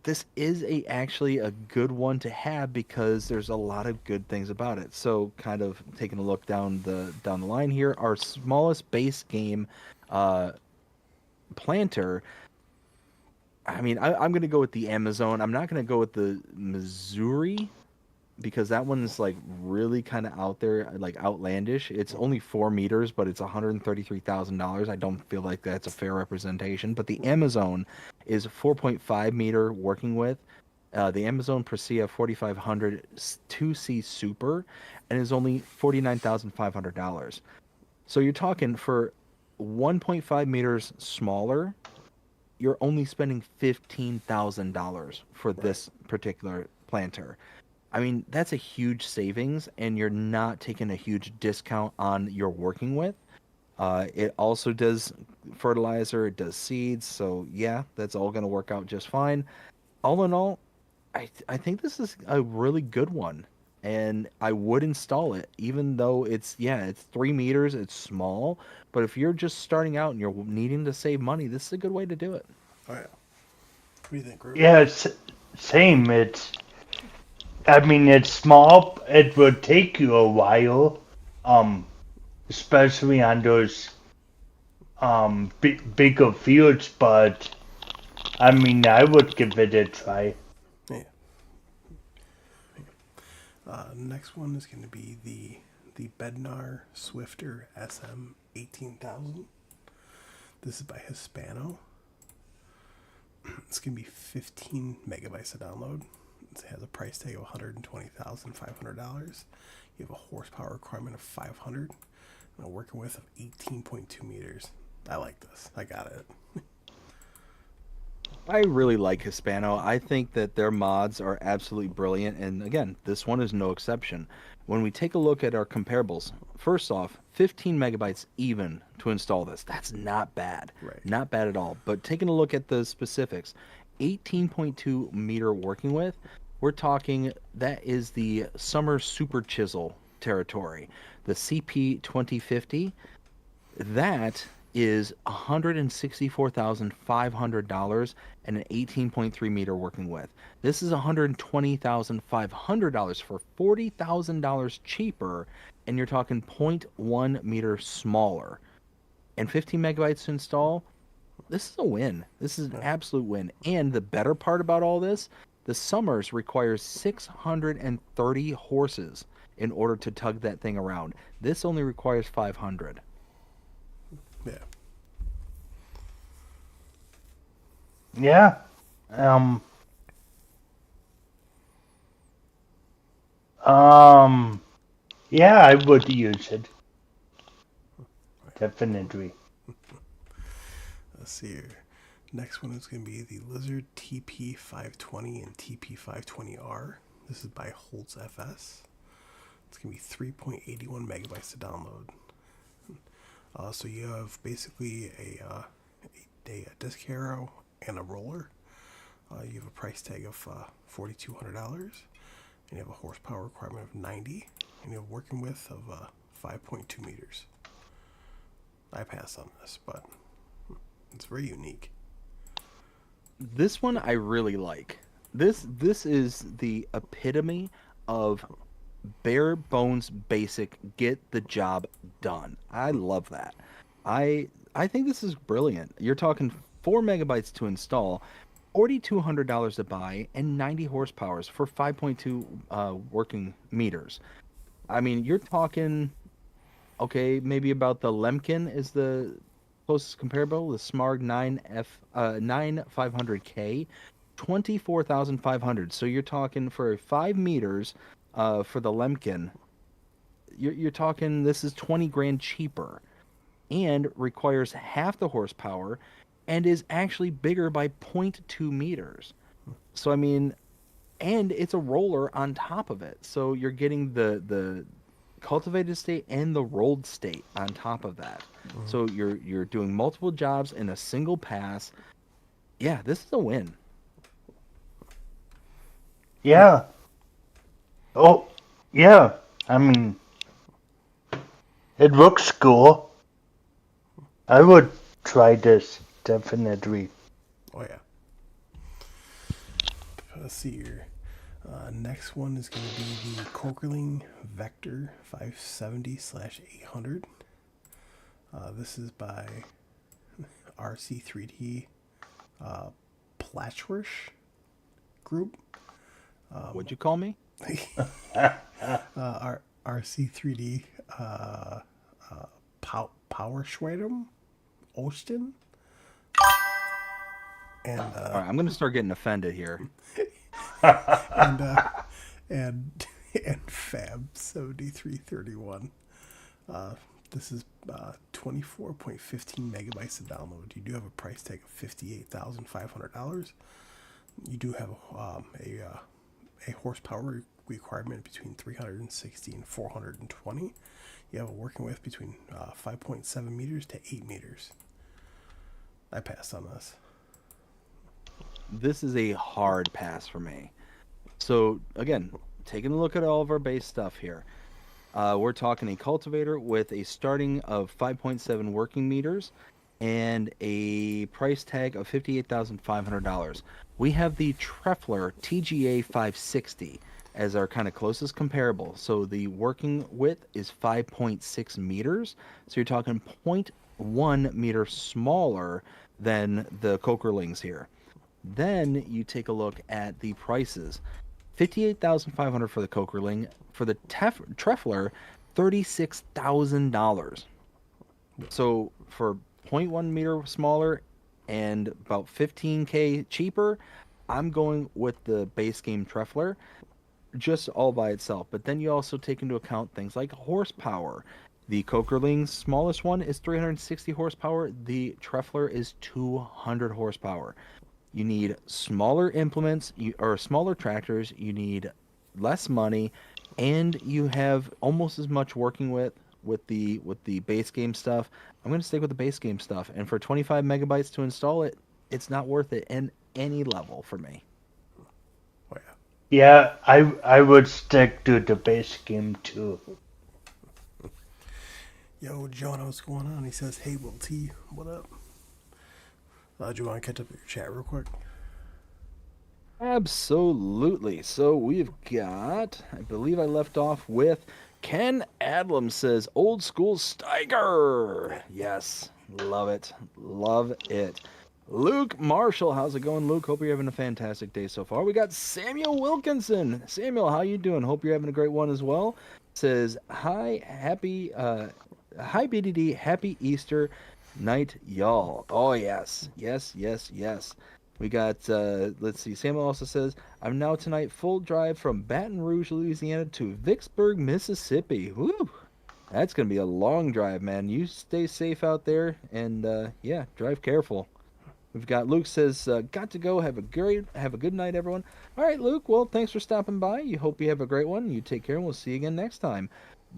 this is actually a good one to have because there's a lot of good things about it. So, kind of taking a look down the line here, our smallest base game uh, planter. I mean, I'm gonna go with the Amazon. I'm not gonna go with the Missouri because that one's like really kind of out there, like outlandish. It's only 4 meters, but it's $133,000. I don't feel like that's a fair representation. But the Amazon is 4.5 meter working with. The Amazon Presea 4500 2C Super, and is only $49,500. So you're talking for 1.5 meters smaller, you're only spending $15,000 for Right. this particular planter. I mean, that's a huge savings, and you're not taking a huge discount on your working with. It also does fertilizer, it does seeds, so yeah, that's all going to work out just fine. All in all, I think this is a really good one, and I would install it, even though it's 3 meters, it's small, but if you're just starting out and you're needing to save money, this is a good way to do it. Oh yeah. What do you think, Groot? Yeah, it's same. I mean, it's small. It would take you a while, um, especially on those bigger fields. But I mean, I would give it a try. Yeah. Next one is going to be the Bednar Swifter SM 18,000. This is by Hispano. It's going to be 15 megabytes to download. It has a price tag of $120,500. You have a horsepower requirement of 500 and a working width of 18.2 meters. I like this. I got it. I really like Hispano. I think that their mods are absolutely brilliant, and again, this one is no exception. When we take a look at our comparables, first off, 15 megabytes even to install this. That's not bad. Right. Not bad at all. But taking a look at the specifics, 18.2 meter working with, we're talking that is the Summer Super Chisel territory. The CP 2050, that is $164,500 and an 18.3 meter working width. This is $120,500 for $40,000 cheaper, and you're talking zero point 0.1 meter smaller. And 15 megabytes to install. This is a win. This is an absolute win. And the better part about all this, the Summers requires 630 horses in order to tug that thing around. This only requires 500. Yeah. Yeah. Um. Um. Yeah, I would use it. Definitely. Let's see here. Next one is going to be the Lizard TP520 and TP520R. This is by Holtz FS. It's going to be 3.81 megabytes to download. So you have basically a disc arrow and a roller. You have a price tag of $4,200. And you have a horsepower requirement of 90. And you have a working width of 5.2 meters. I pass on this, but it's very unique. This one I really like. This is the epitome of bare bones basic, get the job done. I love that. I think this is brilliant. You're talking 4 megabytes to install, $4,200 to buy, and 90 horsepower for 5.2 working meters. I mean, you're talking okay, maybe about the Lemkin is the closest comparable, the Smarg 9 500K, 24,500. So you're talking for 5 meters for the Lemkin, you're talking this is 20 grand cheaper and requires half the horsepower and is actually bigger by point 0.2 meters. So I mean, and it's a roller on top of it. So you're getting the cultivated state and the rolled state on top of that. So you're doing multiple jobs in a single pass. Yeah, this is a win. Yeah. Oh, yeah. I mean, it looks cool. I would try this, definitely. Oh yeah. Let's see here. Next one is going to be the Kokerling Vector 570/800. This is by RC3D Platchworth Group. What'd you call me? RC3D Power Schwedem Osten. And All right, I'm gonna start getting offended here. and and Fab 7331. This is 24.15 megabytes to download. You do have a price tag of $58,500. You do have a horsepower requirement between 360 and 420. You have a working width between 5.7 meters to 8 meters. I passed on this. This is a hard pass for me. So again, taking a look at all of our base stuff here. We're talking a cultivator with a starting of 5.7 working meters and a price tag of $58,500. We have the Treffler TGA 560 as our kind of closest comparable. So the working width is 5.6 meters. So you're talking zero point 0.1 meter smaller than the Kokerlings here. Then you take a look at the prices. 58,500 for the Kokerling. For the Treffler, $36,000. So for 0.1 meter smaller and about 15K cheaper, I'm going with the base game Treffler just all by itself. But then you also take into account things like horsepower. The Kokerling's smallest one is 360 horsepower. The Treffler is 200 horsepower. You need smaller implements or smaller tractors. You need less money, and you have almost as much working with the base game stuff. I'm going to stick with the base game stuff, and for 25 megabytes to install it, it's not worth it in any level for me. Oh yeah. Yeah, I would stick to the base game too. Yo, Jonah, what's going on? He says, hey, Will T, what up? Do you want to catch up with your chat real quick? Absolutely. So we've got, I believe I left off with Ken Adlam says, old school Steiger. Yes, love it. Love it. Luke Marshall, how's it going, Luke? Hope you're having a fantastic day so far. We got Samuel Wilkinson. Samuel, how you doing? Hope you're having a great one as well. Says, hi, hi BDD, happy Easter night, y'all. Oh, yes. Yes, yes, yes. We got, let's see, Samuel also says, I'm now tonight full drive from Baton Rouge, Louisiana to Vicksburg, Mississippi. Woo! That's going to be a long drive, man. You stay safe out there and, yeah, drive careful. We've got Luke says, got to go. Have a good night, everyone. All right, Luke. Well, thanks for stopping by. You hope you have a great one. You take care, and we'll see you again next time.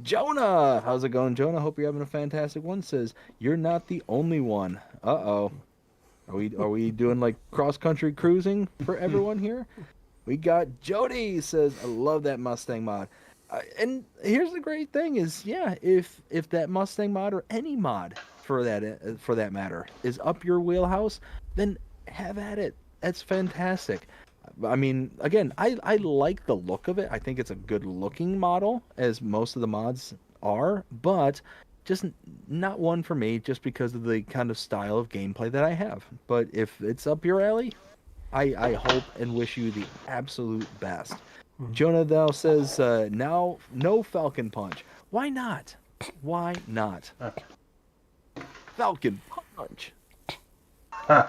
Jonah, how's it going, Jonah? Hope you're having a fantastic one. Says, you're not the only one. Uh-oh. Are we doing like cross country cruising for everyone here? We got Jody says, I love that Mustang mod. And here's the great thing is, yeah, if that Mustang mod or any mod for that matter is up your wheelhouse, then have at it. That's fantastic. I mean, again, I like the look of it. I think it's a good looking model, as most of the mods are, but just not one for me, just because of the kind of style of gameplay that I have. But if it's up your alley, I hope and wish you the absolute best. Jonah thou says, now no Falcon Punch. Why not? Why not? Falcon Punch. Huh.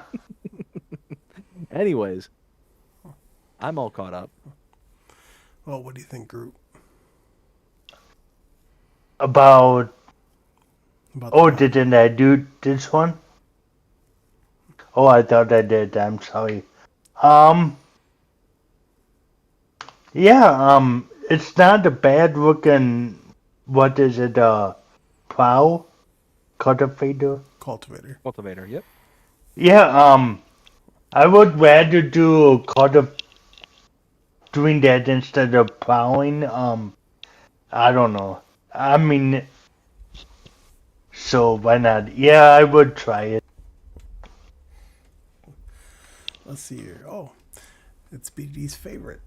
Anyways, I'm all caught up. Well, what do you think, Groot? About About the oh, mod? didn't I do this one? Oh, I thought I did. I'm sorry. Um, yeah. It's not a bad looking. What is it? Plow cultivator. Cultivator. Cultivator, yep. Yeah. I would rather do doing that instead of plowing. I don't know. I mean, so why not? Yeah, I would try it. Let's see here. Oh, it's BD's favorite.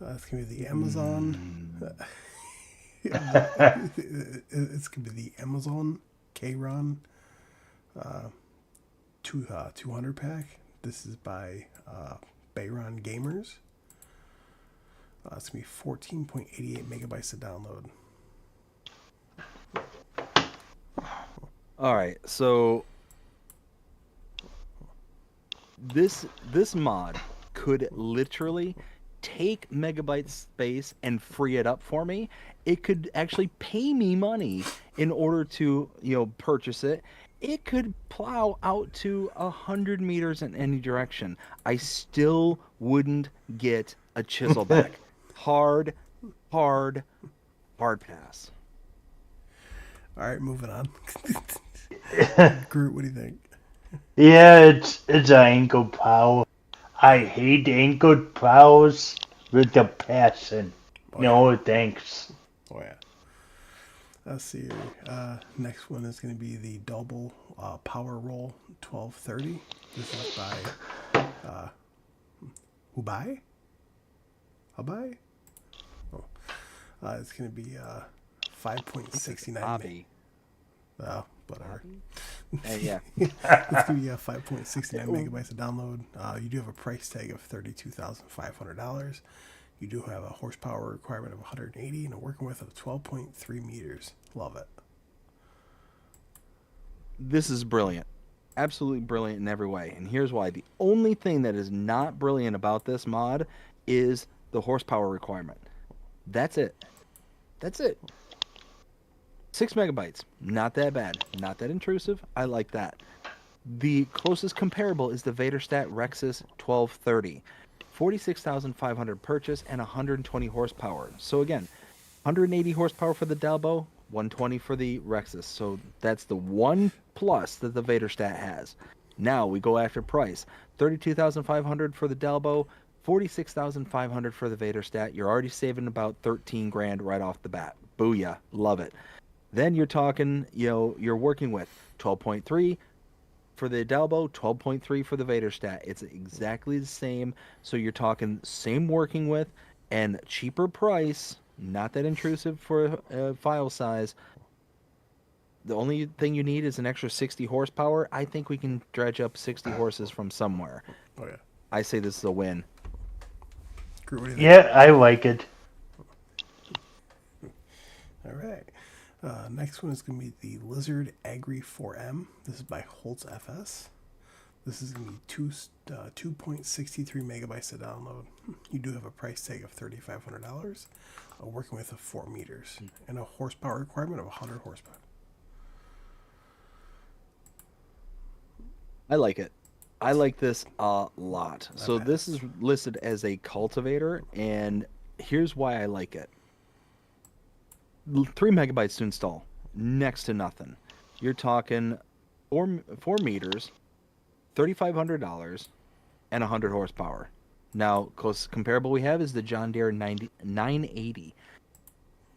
It's gonna be the Amazon. Mm. It's gonna be the Amazon Kron 200 pack. This is by Bayron Gamers. It's gonna be 14.88 megabytes to download. All right, so this mod could literally take megabyte space and free it up for me. It could actually pay me money in order to, purchase it. It could plow out to 100 meters in any direction. I still wouldn't get a chisel back. Hard, hard, hard pass. All right, moving on. Groot, what do you think? Yeah, it's an ankle plow. I hate ankle plows with a passion. Oh yeah, No, thanks. oh yeah. Let's see here. Next one is going to be the double power roll 1230. This is by Ubai. Ubai. Oh, it's going to be 5.69. Hobby. Whatever. Yeah. It's going to be 5.69 megabytes to download. You do have a price tag of $32,500. You do have a horsepower requirement of 180 and a working width of 12.3 meters. Love it. This is brilliant. Absolutely brilliant in every way. And here's why. The only thing that is not brilliant about this mod is the horsepower requirement. That's it. That's it. 6 megabytes. Not that bad. Not that intrusive. I like that. The closest comparable is the Vaderstat Rexus 1230. 46,500 purchase and 120 horsepower. So again, 180 horsepower for the Dalbo, 120 for the Rexus. So that's the one plus that the Vaderstat has. Now we go after price. 32,500 for the Dalbo, 46,500 for the Vaderstat. You're already saving about 13 grand right off the bat. Booyah. Love it. Then you're talking, you're working with 12.3 for the Dalbo, 12.3 for the Vaderstat. It's exactly the same. So you're talking same working with and cheaper price, not that intrusive for file size. The only thing you need is an extra 60 horsepower. I think we can dredge up 60 horses from somewhere. Oh yeah. I say this is a win. Groot, what do you think? Yeah, I like it. All right. Next one is going to be the Lizard Agri 4M. This is by Holtz FS. This is going to be 2.63 megabytes to download. You do have a price tag of $3,500, working with a 4 meters, and a horsepower requirement of 100 horsepower. I like it. I like this a lot. So this is listed as a cultivator, and here's why I like it. 3 megabytes to install, next to nothing. You're talking 4 meters, $3,500, and 100 horsepower. Now, close comparable we have is the John Deere 980.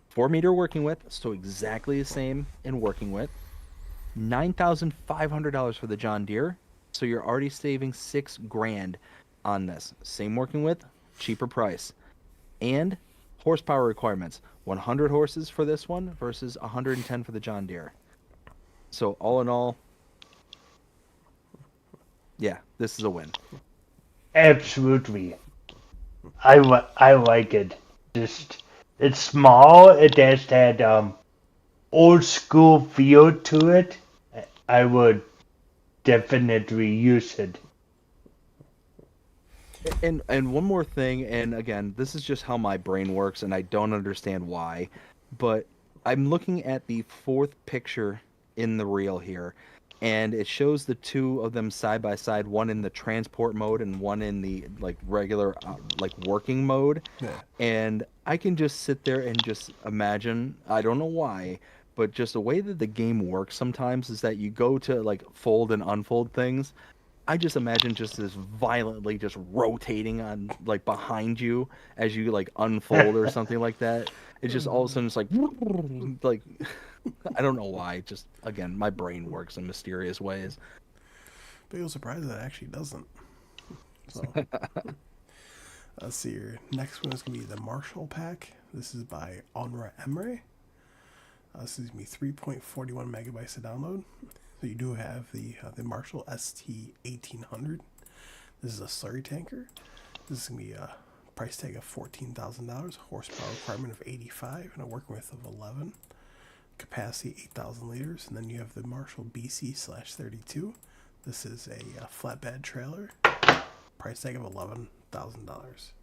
4 meter working width, so exactly the same in working width. $9,500 for the John Deere, so you're already saving 6 grand. on this. Same working width, cheaper price. And horsepower requirements. 100 horses for this one versus 110 for the John Deere. So all in all, yeah, this is a win. Absolutely. I like it. Just it's small. It has that old school feel to it. I would definitely use it. And one more thing, and again, this is just how my brain works, and I don't understand why, but I'm looking at the fourth picture in the reel here, and it shows the two of them side by side, one in the transport mode and one in the like regular like working mode. Yeah. And I can just sit there and just imagine, I don't know why, but just the way that the game works sometimes is that you go to like fold and unfold things. I just imagine just this violently just rotating on like behind you as you like unfold or something like that. It's just all of a sudden it's like I don't know why. Just again, my brain works in mysterious ways. Big old surprise that it actually doesn't. So let's see here. Next one is gonna be the Marshall pack. This is by Onra Emre. This is gonna be 3.41 megabytes to download. So you do have the Marshall ST 1800. This is a slurry tanker. This is gonna be a price tag of $14,000, horsepower requirement of 85, and a working width of 11. Capacity 8,000 liters, and then you have the Marshall BC/32. This is a flatbed trailer. Price tag of $11,000.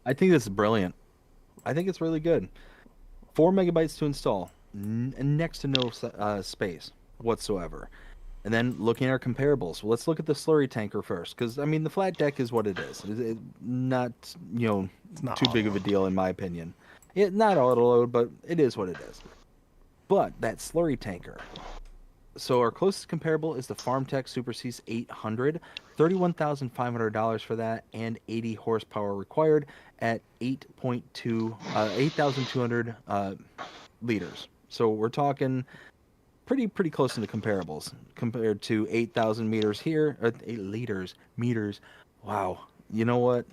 I think this is brilliant. I think it's really good. 4 megabytes to install, next to no space whatsoever. And then looking at our comparables, well, let's look at the slurry tanker first, because I mean the flat deck is what it is. It's not It's not too big of a deal in my opinion. It not auto load, but it is what it is. But that slurry tanker. So our closest comparable is the FarmTech Super Seas 800, $31,500 for that, and 80 horsepower required at 8,200 liters. So we're talking pretty close into comparables compared to 8,000 meters here, or 8 meters. Wow. You know what?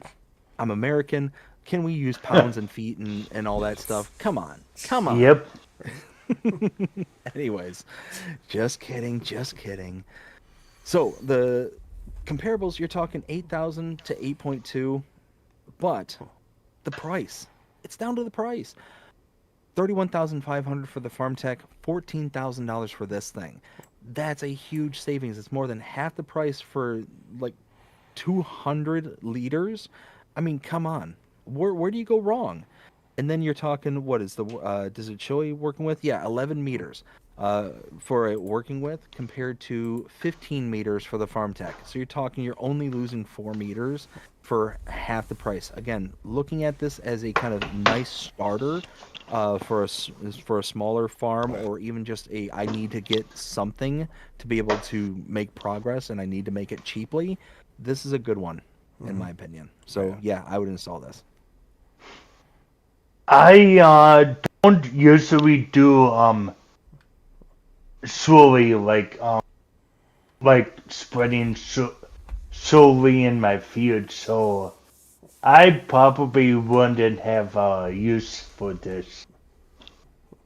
I'm American. Can we use pounds and feet and all that stuff? Come on. Come on. Yep. Anyways, just kidding, just kidding. So the comparables, you're talking 8,000 to 8.2, but the price, it's down to the price. 31,500 for the FarmTech, $14,000 for this thing. That's a huge savings. It's more than half the price for like 200 liters. I mean, come on. Where do you go wrong? And then you're talking, what is the does it show you working with? Yeah, 11 meters for a working with compared to 15 meters for the FarmTech. So you're talking you're only losing 4 meters for half the price. Again, looking at this as a kind of nice starter for a smaller farm, or even just I need to get something to be able to make progress and I need to make it cheaply. This is a good one in my opinion. So yeah, I would install this. I don't usually do solely like spreading solely in my field, so I probably wouldn't have use for this.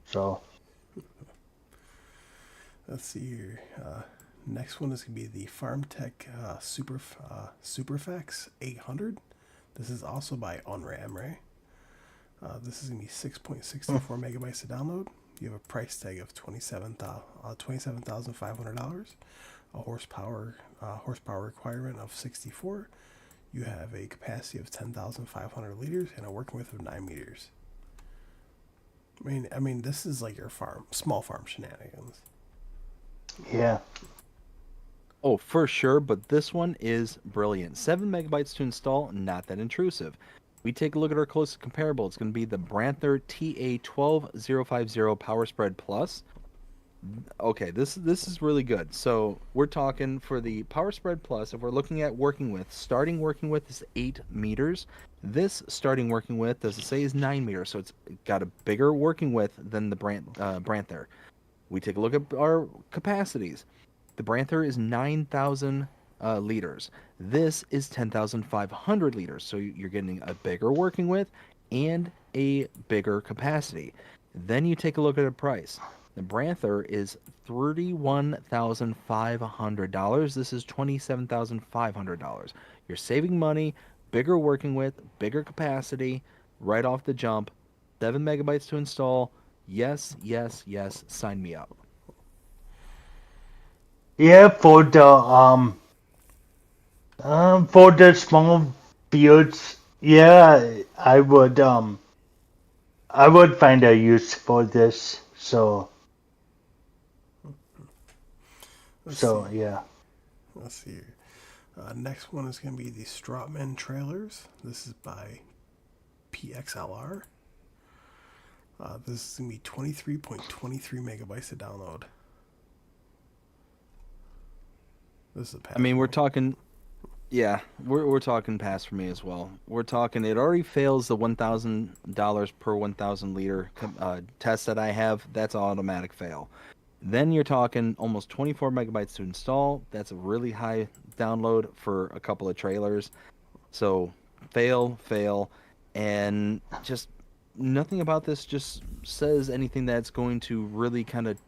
So Let's see here. Next one is going to be the FarmTech Superfax 800. This is also by Onra Emre. This is going to be 6.64 megabytes to download. You have a price tag of $27,500, a horsepower requirement of 64. You have a capacity of 10,500 liters and a working width of 9 meters. I mean, this is like your small farm shenanigans. yeah. Oh, for sure, but this one is brilliant. 7 megabytes to install, not that intrusive. We take a look at our closest comparable. It's going to be the Branther TA12050 Power Spread Plus. Okay, this is really good. So we're talking for the Power Spread Plus, if we're looking at working with, starting working with is 8 meters. This starting working with, does it say, is 9 meters, so it's got a bigger working width than the Branther. We take a look at our capacities. The Branther is 9,000 liters. This is 10,500 liters. So you're getting a bigger working with and a bigger capacity. Then you take a look at the price. The Branther is $31,500. This is $27,500. You're saving money, bigger working with, bigger capacity, right off the jump. 7 megabytes to install. Yes, yes, yes. Sign me up. Yeah, for the small fields, yeah, I would find a use for this. Let's So see. yeah. Let's see here. Next one is going to be the Strawman trailers. This is by PXLR. This is going to be 23.23 megabytes to download. This is a I pass mean, for we're me. talking. Yeah, we're talking pass for me as well. We're talking. It already fails the $1,000 per 1,000 liter test that I have. That's an automatic fail. Then you're talking almost 24 megabytes to install. That's a really high download for a couple of trailers. So fail, fail, and just nothing about this just says anything that's going to really kind of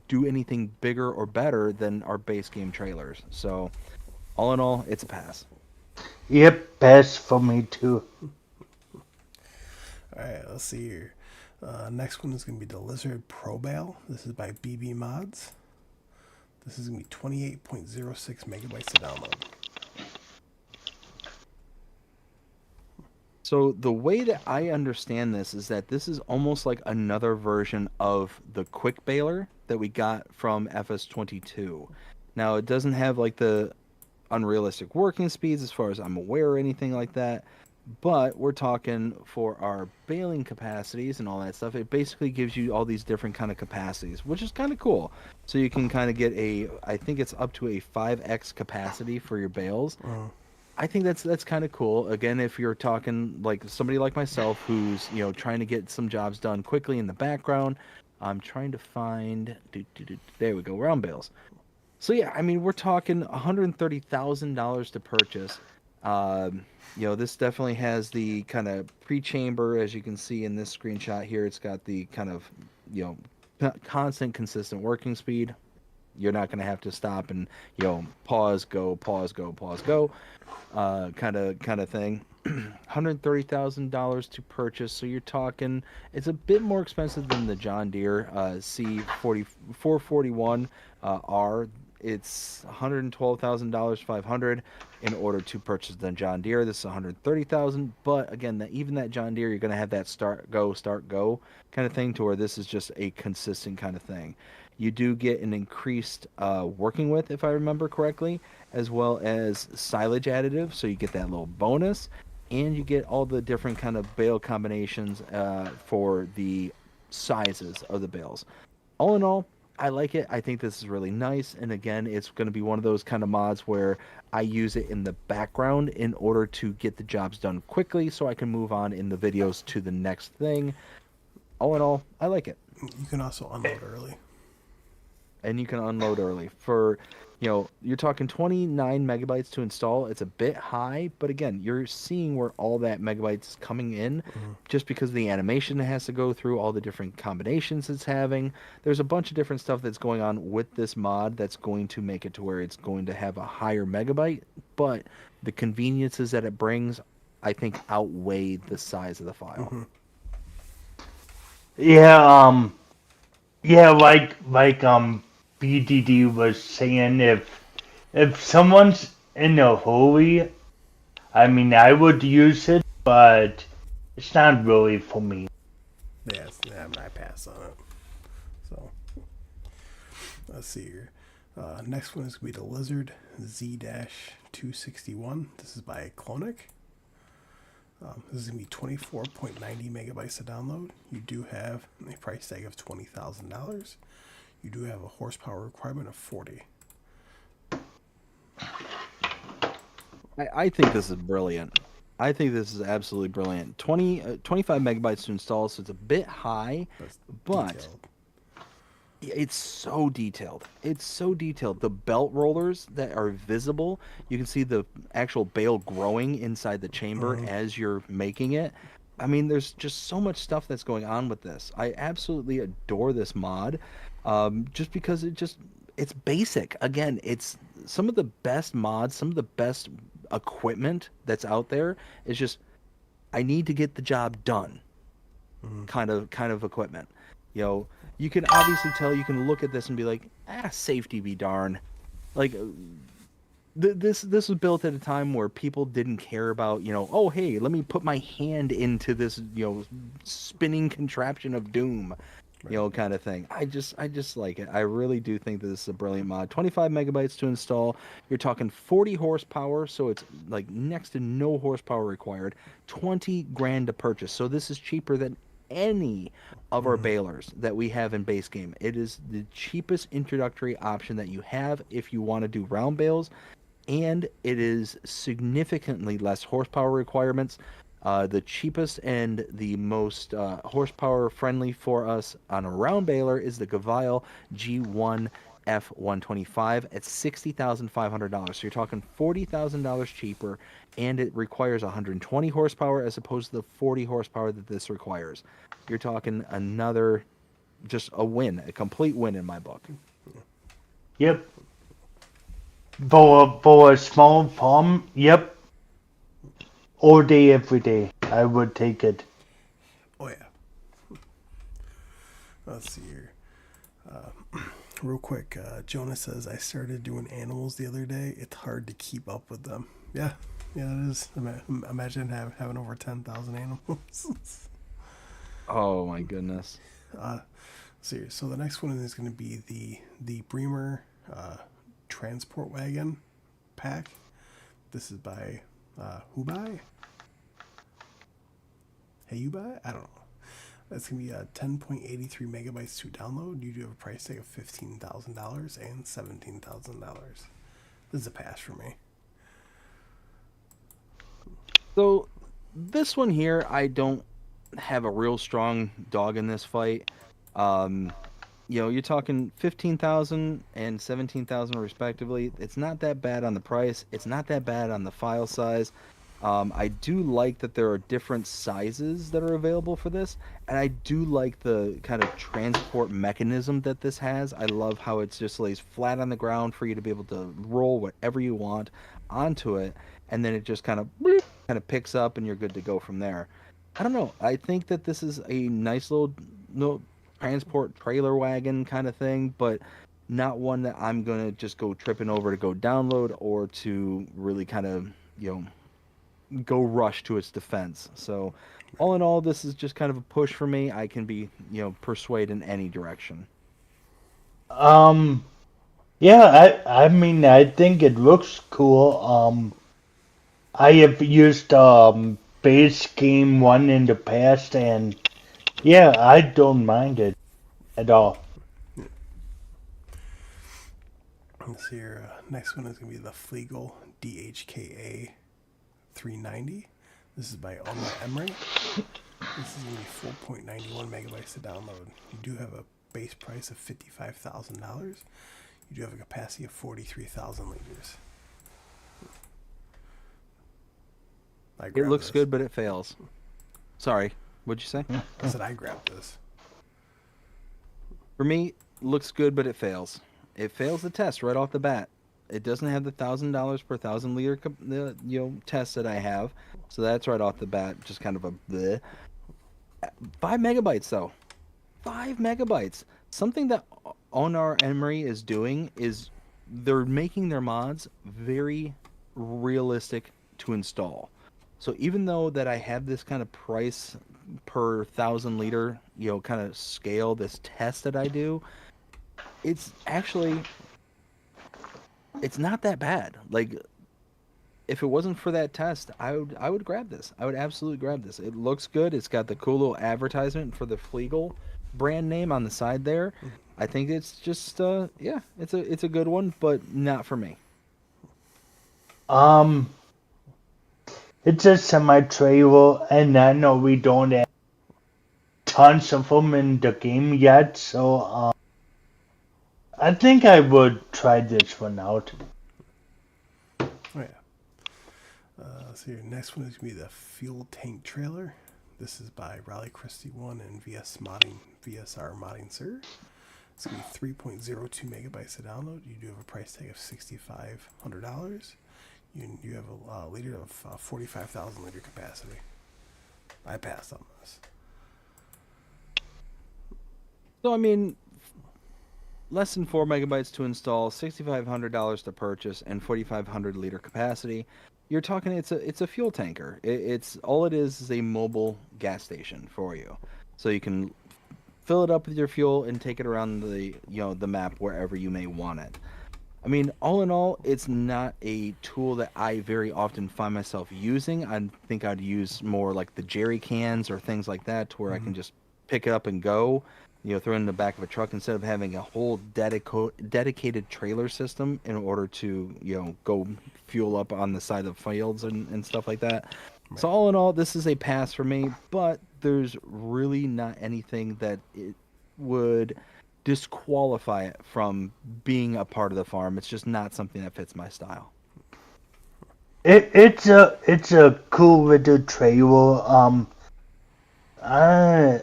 do anything bigger or better than our base game trailers. So all in all, it's a pass. Yep, pass for me too. Alright, let's see here. Next one is going to be the Lizard Pro Bale. This is by BB Mods. This is going to be 28.06 megabytes to download. So the way that I understand this is that this is almost like another version of the quick baler that we got from FS22. Now it doesn't have like the unrealistic working speeds as far as I'm aware or anything like that, but we're talking for our baling capacities and all that stuff. It basically gives you all these different kind of capacities, which is kind of cool. So you can kind of get I think it's up to a 5x capacity for your bales. I think that's kind of cool. Again, if you're talking like somebody like myself who's trying to get some jobs done quickly in the background, I'm trying to find. There we go, round bales. So yeah, I mean we're talking $130,000 to purchase. This definitely has the kind of pre-chamber, as you can see in this screenshot here. It's got the kind of constant, consistent working speed. You're not going to have to stop and pause, go, pause, go, pause, go, kind of thing. $130,000 to purchase, so you're talking it's a bit more expensive than the John Deere C40 441 R. It's $112,000 500 in order to purchase the John Deere. This is 130,000, but again, even that John Deere, you're going to have that start go kind of thing to where this is just a consistent kind of thing. You do get an increased working width, if I remember correctly, as well as silage additive, so you get that little bonus, and you get all the different kind of bale combinations for the sizes of the bales. All in all, I like it. I think this is really nice, and again, it's going to be one of those kind of mods where I use it in the background in order to get the jobs done quickly, so I can move on in the videos to the next thing. All in all, I like it. You can also unload early. And you can unload early for you're talking 29 megabytes to install. It's a bit high, but again, you're seeing where all that megabytes is coming in just because of the animation it has to go through, all the different combinations it's having. There's a bunch of different stuff that's going on with this mod that's going to make it to where it's going to have a higher megabyte, but the conveniences that it brings, I think, outweigh the size of the file. Yeah, yeah, BDD was saying, if someone's in a hurry, I mean, I would use it, but it's not really for me. Yeah, I pass on it. So, let's see here. Next one is going to be the Lizard Z-261. This is by Clonic. This is going to be 24.90 megabytes to download. You do have a price tag of $20,000. You do have a horsepower requirement of 40. I think this is brilliant. I think this is absolutely brilliant. 25 megabytes to install, so it's a bit high, That's but detailed. It's so detailed. It's so detailed. The belt rollers that are visible, you can see the actual bale growing inside the chamber as you're making it. I mean, there's just so much stuff that's going on with this. I absolutely adore this mod, just because it's basic. Again, it's some of the best mods, some of the best equipment that's out there. Is just I need to get the job done kind of equipment. You know, you can obviously tell, you can look at this and be like, safety be darn. Like this was built at a time where people didn't care about, oh hey, let me put my hand into this, spinning contraption of doom, Right. kind of thing. I just like it. I really do think that this is a brilliant mod. 25 megabytes to install. You're talking 40 horsepower, so it's like next to no horsepower required. 20 grand to purchase. So this is cheaper than any of our balers that we have in base game. It is the cheapest introductory option that you have if you want to do round bales, and it is significantly less horsepower requirements. The cheapest and the most horsepower friendly for us on a round baler is the Gavile G1 F125 at $60,500. So you're talking $40,000 cheaper, and it requires 120 horsepower as opposed to the 40 horsepower that this requires. You're talking another, just a win, a complete win in my book. Yep. For a small farm, yep. All day, every day. I would take it. Oh yeah. Let's see here. Real quick, Jonah says I started doing animals the other day. It's hard to keep up with them. Yeah, yeah, it is. Imagine having over 10,000 animals. Oh my goodness. See, so the next one is going to be the Bremer transport wagon pack. This is by who buy? Hey, you buy? I don't know. That's gonna be 10.83 megabytes to download. You do have a price tag of $15,000 and $17,000. This is a pass for me. So this one here, I don't have a real strong dog in this fight. Um, you're talking 15,000 and 17,000 respectively. It's not that bad on the price. It's not that bad on the file size. I do like that there are different sizes that are available for this, and I do like the kind of transport mechanism that this has. I love how it just lays flat on the ground for you to be able to roll whatever you want onto it, and then it just kind of picks up, and you're good to go from there. I don't know. I think that this is a nice little transport trailer wagon kind of thing, but not one that I'm gonna just go tripping over to go download or to really kind of go rush to its defense. So, all in all, this is just kind of a push for me. I can be persuaded in any direction. Um, yeah, I mean, I think it looks cool. I have used base game one in the past, and yeah, I don't mind it at all. Let's see here. Next one is gonna be the Flegel DHKA 390. This is by Omar Emery. This is going to be 4.91 megabytes to download. You do have a base price of $55,000. You do have a capacity of 43,000 liters. It looks this. good, but it fails. Sorry, what'd you say? I said I grabbed this. For me, looks good, but it fails. It fails the test right off the bat. It doesn't have the $1,000 per 1,000 liter test that I have, so that's right off the bat. Just kind of a bleh. 5 megabytes though. 5 megabytes. Something that Onar Emery is doing is they're making their mods very realistic to install. So even though that I have this kind of price per 1,000 liter, kind of scale, this test that I do, it's actually it's not that bad. Like if it wasn't for that test, I would grab this. I would absolutely grab this. It looks good. It's got the cool little advertisement for the Flegel brand name on the side there. I think it's just yeah, it's a good one, but not for me. Um, it's a semi-trailer, and I know we don't have tons of them in the game yet, so I think I would try this one out. Oh yeah. So your next one is gonna be the fuel tank trailer. This is by Raleigh Christie One and VSR Modding Sir. It's gonna be 3.02 megabytes to download. You do have a price tag of $6,500. You have a liter of 45,000 liter capacity. I passed on this. So I mean, less than 4 megabytes to install, $6,500 to purchase, and 4,500 liter capacity. You're talking it's a fuel tanker. It's all it is a mobile gas station for you, so you can fill it up with your fuel and take it around the map wherever you may want it. I mean, all in all, it's not a tool that I very often find myself using. I think I'd use more like the jerry cans or things like that, to where I Mm-hmm. can just pick it up and go, throw it in the back of a truck instead of having a whole dedicated trailer system in order to, go fuel up on the side of fields and stuff like that. So Right. all in all, this is a pass for me, but there's really not anything that it would disqualify it from being a part of the farm. It's just not something that fits my style. It's a cool little trailer. Uh,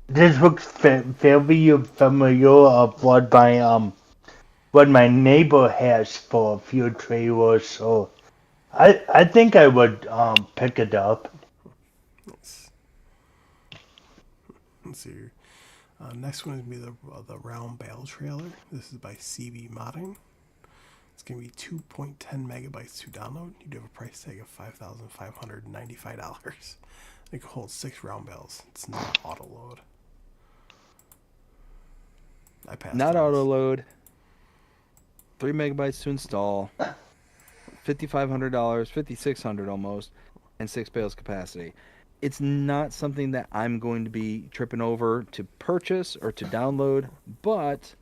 this looks very familiar of what my neighbor has for a few trailers. So I think I would pick it up. Nice. Let's see. Next one is gonna be the round bale trailer. This is by CB Modding. It's gonna be 2.10 megabytes to download. You do have a price tag of $5,595. It can hold 6 round bales. It's not auto load. I passed Not on auto this. load, 3 megabytes to install, $5,500, 5,600 almost, and 6 bales capacity. It's not something that I'm going to be tripping over to purchase or to download, but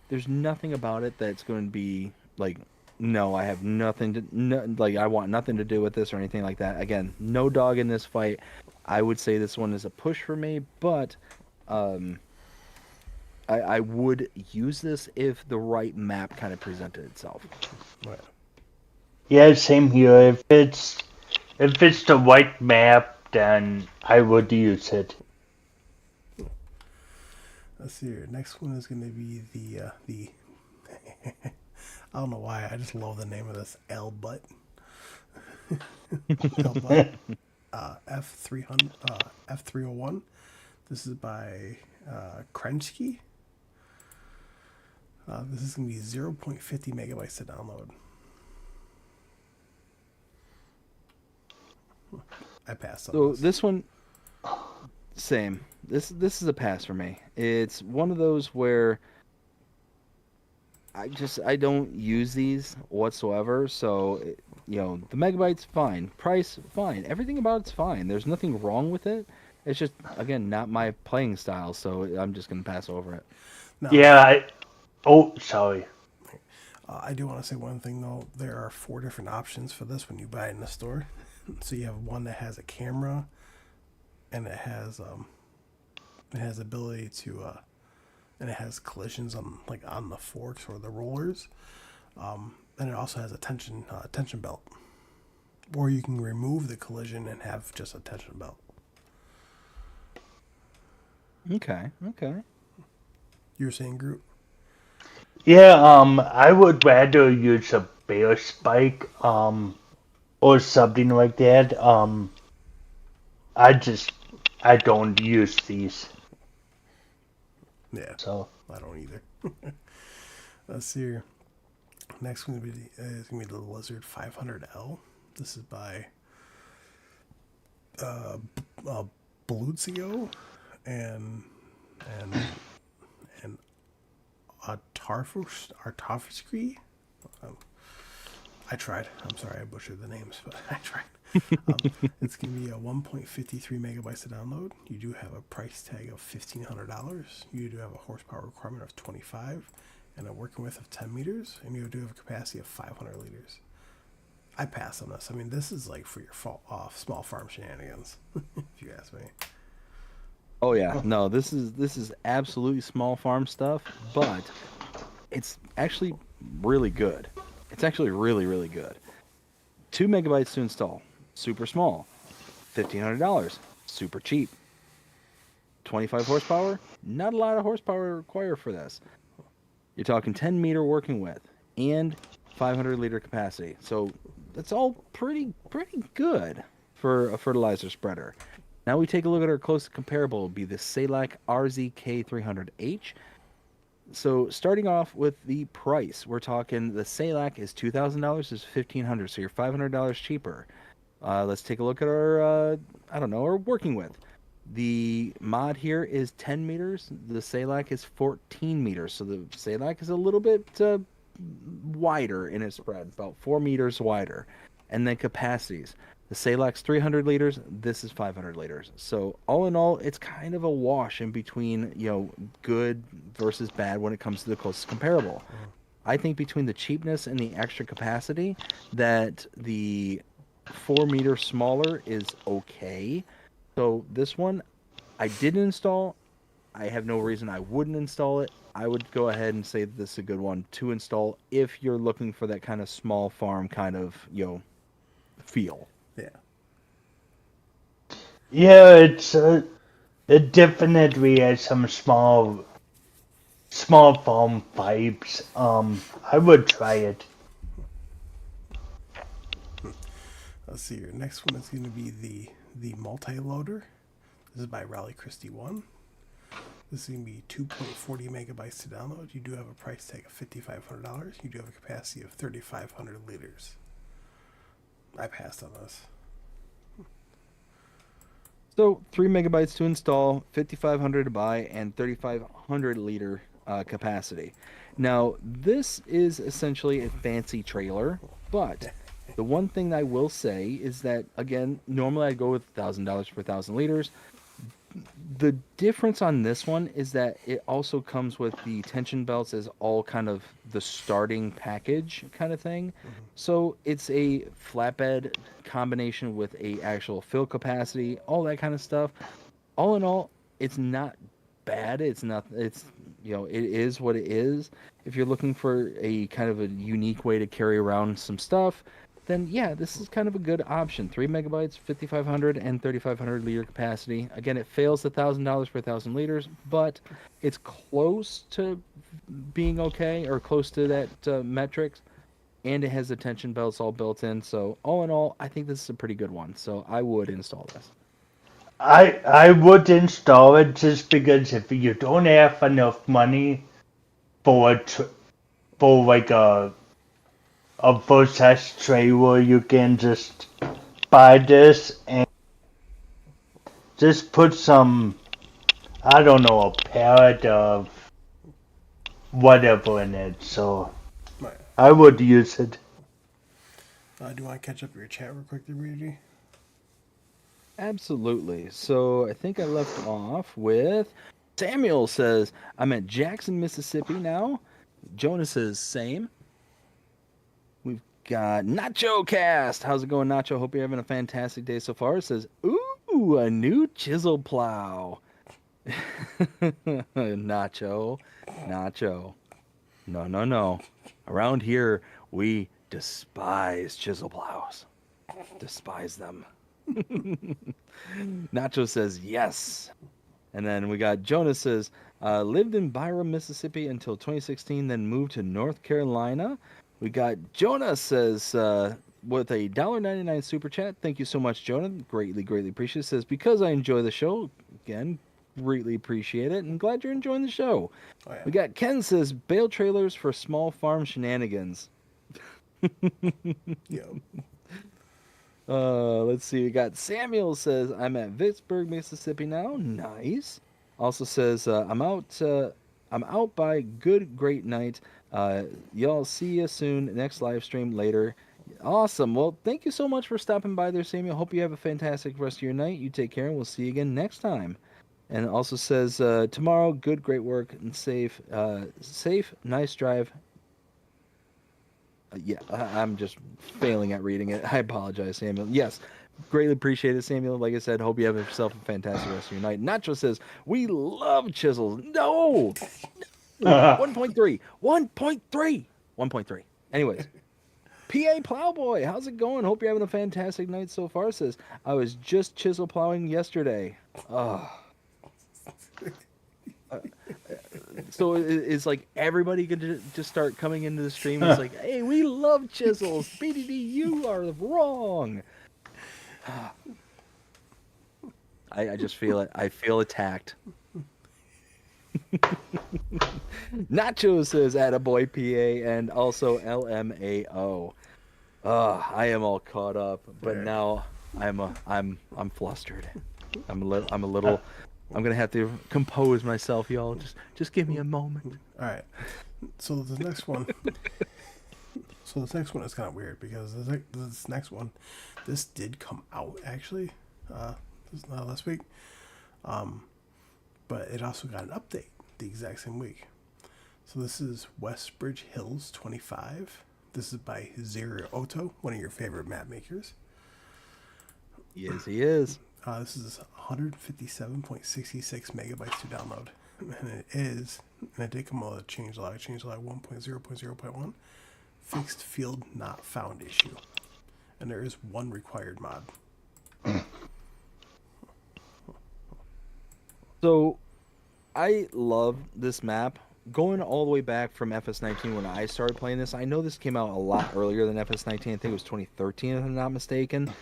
there's nothing about it that's going to be like, no, I have nothing to no, like I want nothing to do with this or anything like that. Again, no dog in this fight. I would say this one is a push for me, but um, I would use this if the right map kind of presented itself. Right. Yeah, same here. If it's the white map, then I would use it. Let's see here. Next one is gonna be the I don't know why. I just love the name of this L butt. L butt. F301. This is by Krenschke. This is going to be 0.50 megabytes to download. I passed on So this. this one, same. This is a pass for me. It's one of those where I don't use these whatsoever. So the megabytes fine, price fine, everything about it's fine. There's nothing wrong with it. It's just, again, not my playing style, so I'm just gonna pass over it. Now, Yeah. Oh, sorry. I do want to say one thing though. There are 4 different options for this when you buy it in the store. So you have one that has a camera, and it has ability to and it has collisions on the forks or the rollers. And it also has a tension belt, or you can remove the collision and have just a tension belt. Okay, okay. You're saying, Groot? Yeah. I would rather use a bear spike. Or something like that. I just I don't use these. Yeah, So I don't either. Let's see here. Next one is gonna be the Lizard 500L. This is by uh, uh Beluzio and and and Artafsky. Um, I tried. I'm sorry, I butchered the names, but I tried. It's gonna be a 1.53 megabytes to download. You do have a price tag of $1,500. You do have a horsepower requirement of 25, and a working width of 10 meters, and you do have a capacity of 500 liters. I pass on this. I mean, this is like for your small farm shenanigans, if you ask me. Oh yeah, no, this is absolutely small farm stuff, but it's actually really good. It's actually really really good. 2 megabytes to install, super small. $1,500, super cheap. 25 horsepower, not a lot of horsepower required for this. You're talking 10-meter working width and 500-liter capacity. So that's all pretty good for a fertilizer spreader. Now we take a look at our closest comparable. Would be the Salak RZK300H. So starting off with the price, we're talking the Salak is $2,000, is $1,500, so you're $500 cheaper. Let's take a look at our I don't know, our working width. The mod here is 10 meters. The Salak is 14 meters. So the Salak is a little bit wider in its spread, about 4 meters wider. And then capacities. The Salak's 300 liters. This is 500 liters. So all in all, it's kind of a wash in between, good versus bad when it comes to the closest comparable. I think between the cheapness and the extra capacity, that the 4 meter smaller is okay. So this one I didn't install. I have no reason I wouldn't install it. I would go ahead and say that this is a good one to install if you're looking for that kind of small farm kind of, feel. Yeah. Yeah, it definitely has some small farm vibes. I would try it. Let's see here. Next one is going to be the multi-loader. This is by Raleigh Christie 1. This is going to be 2.40 megabytes to download. You do have a price tag of $5,500. You do have a capacity of 3,500 liters. I passed on this. So 3 megabytes to install, 5,500 to buy, and 3,500 liter capacity. Now this is essentially a fancy trailer, but the one thing I will say is that again, normally I go with $1,000 per 1,000 liters. The difference on this one is that it also comes with the tension belts as all kind of the starting package kind of thing. So it's a flatbed combination with a actual fill capacity, all that kind of stuff. All in all, it's not bad. It is what it is. If you're looking for a kind of a unique way to carry around some stuff, then yeah, this is kind of a good option. 3 megabytes, 5,500 and 3,500 liter capacity. Again, it fails $1,000 per 1,000 liters, but it's close to being okay or close to that metrics. And it has the tension belts all built in. So all in all, I think this is a pretty good one. So I would install this. I would install it just because if you don't have enough money for for like a full size trailer, you can just buy this and just put some, I don't know, a pallet of whatever in it. So Right. I would use it. Do you want to catch up your chat real quick there, BG? Absolutely. So I think I left off with Samuel says, I'm at Jackson, Mississippi now. Jonas says, same. We've got Nacho Cast. How's it going, Nacho? Hope you're having a fantastic day so far. It says, ooh, a new chisel plow. Nacho, Nacho. No, no, no. Around here, we despise chisel plows. Despise them. Nacho says yes. And then we got Jonas says, lived in Byram, Mississippi until 2016, then moved to North Carolina. We got Jonas says, with a $1.99 super chat. Thank you so much, Jonah. Greatly, greatly appreciate it. Says, because I enjoy the show. Again, greatly appreciate it. And glad you're enjoying the show. Oh, yeah. We got Ken says, bale trailers for small farm shenanigans. Yo. Let's see. We got Samuel says, I'm at Vicksburg, Mississippi now. Nice. Also says, I'm out. I'm out by good, great night. Y'all see you soon. Next live stream later. Awesome. Well, thank you so much for stopping by there, Samuel. Hope you have a fantastic rest of your night. You take care, and we'll see you again next time. And also says, tomorrow, good, great work, and safe, nice drive. Yeah, I'm just failing at reading it. I apologize, Samuel. Yes, greatly appreciate it, Samuel. Like I said, hope you have yourself a fantastic rest of your night. Nacho says, we love chisels. No! 1.3. 1.3. 1.3. Anyways, PA Plowboy, how's it going? Hope you're having a fantastic night so far. Says, I was just chisel plowing yesterday. Oh. So it's like everybody can just start coming into the stream. It's like, hey, we love chisels. BDD, you are wrong. I just feel it. I feel attacked. Nacho says attaboy PA and also LMAO. I am all caught up, but now I'm flustered. I'm a little I'm gonna have to compose myself, y'all. Just give me a moment. All right. So the next one. So this next one is kind of weird because this next one, this did come out actually, last week, but it also got an update the exact same week. So this is Westbridge Hills 25. This is by Zero Oto, one of your favorite map makers. Yes, he is. This is 157.66 megabytes to download, and it is. And I did come out with a changelog 1.0.0.1. Fixed field not found issue. And there is one required mod. So, I love this map. Going all the way back from FS19 when I started playing this, I know this came out a lot earlier than FS19. I think it was 2013, if I'm not mistaken.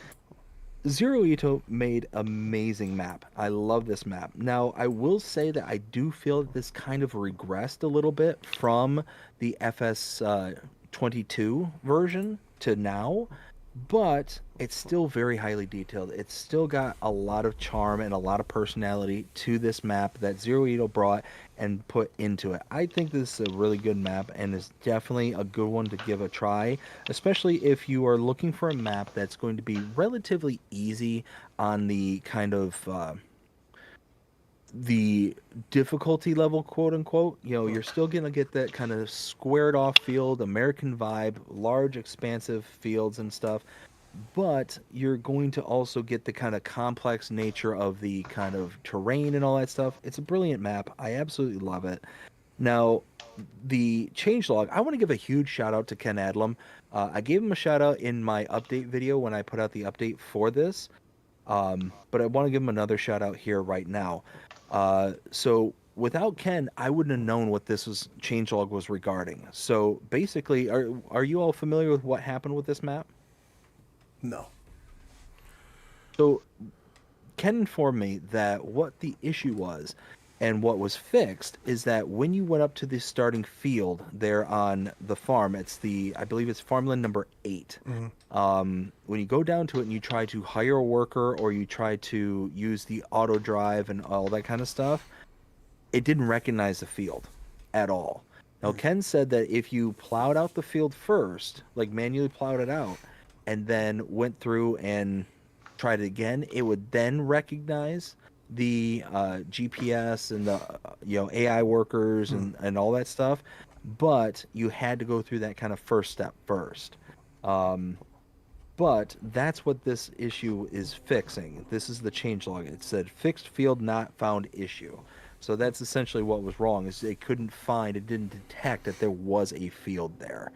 Zero Ito made amazing map. I love this map. Now, I will say that I do feel that this kind of regressed a little bit from the FS22 version to now, but it's still very highly detailed. It's still got a lot of charm and a lot of personality to this map that Zero Ito brought and put into it. I think this is a really good map and is definitely a good one to give a try, especially if you are looking for a map that's going to be relatively easy on the kind of the difficulty level, quote unquote. You know, you're still gonna get that kind of squared off field, American vibe, large expansive fields and stuff, but you're going to also get the kind of complex nature of the kind of terrain and all that stuff. It's a brilliant map. I absolutely love it. Now, the changelog, I want to give a huge shout out to Ken Adlam. I gave him a shout out in my update video when I put out the update for this, but I want to give him another shout out here right now. So without Ken, I wouldn't have known what this was changelog was regarding. So basically, are you all familiar with what happened with this map? No. So Ken informed me that what the issue was and what was fixed is that when you went up to the starting field there on the farm, I believe it's farmland number 8. Mm-hmm. When you go down to it and you try to hire a worker or you try to use the auto drive and all that kind of stuff, it didn't recognize the field at all. Now, Ken said that if you plowed out the field first, like manually plowed it out, and then went through and tried it again, it would then recognize the GPS and the AI workers and all that stuff, but you had to go through that kind of first step first. But that's what this issue is fixing. This is the changelog. It said fixed field not found issue. So that's essentially what was wrong, is it didn't detect that there was a field there.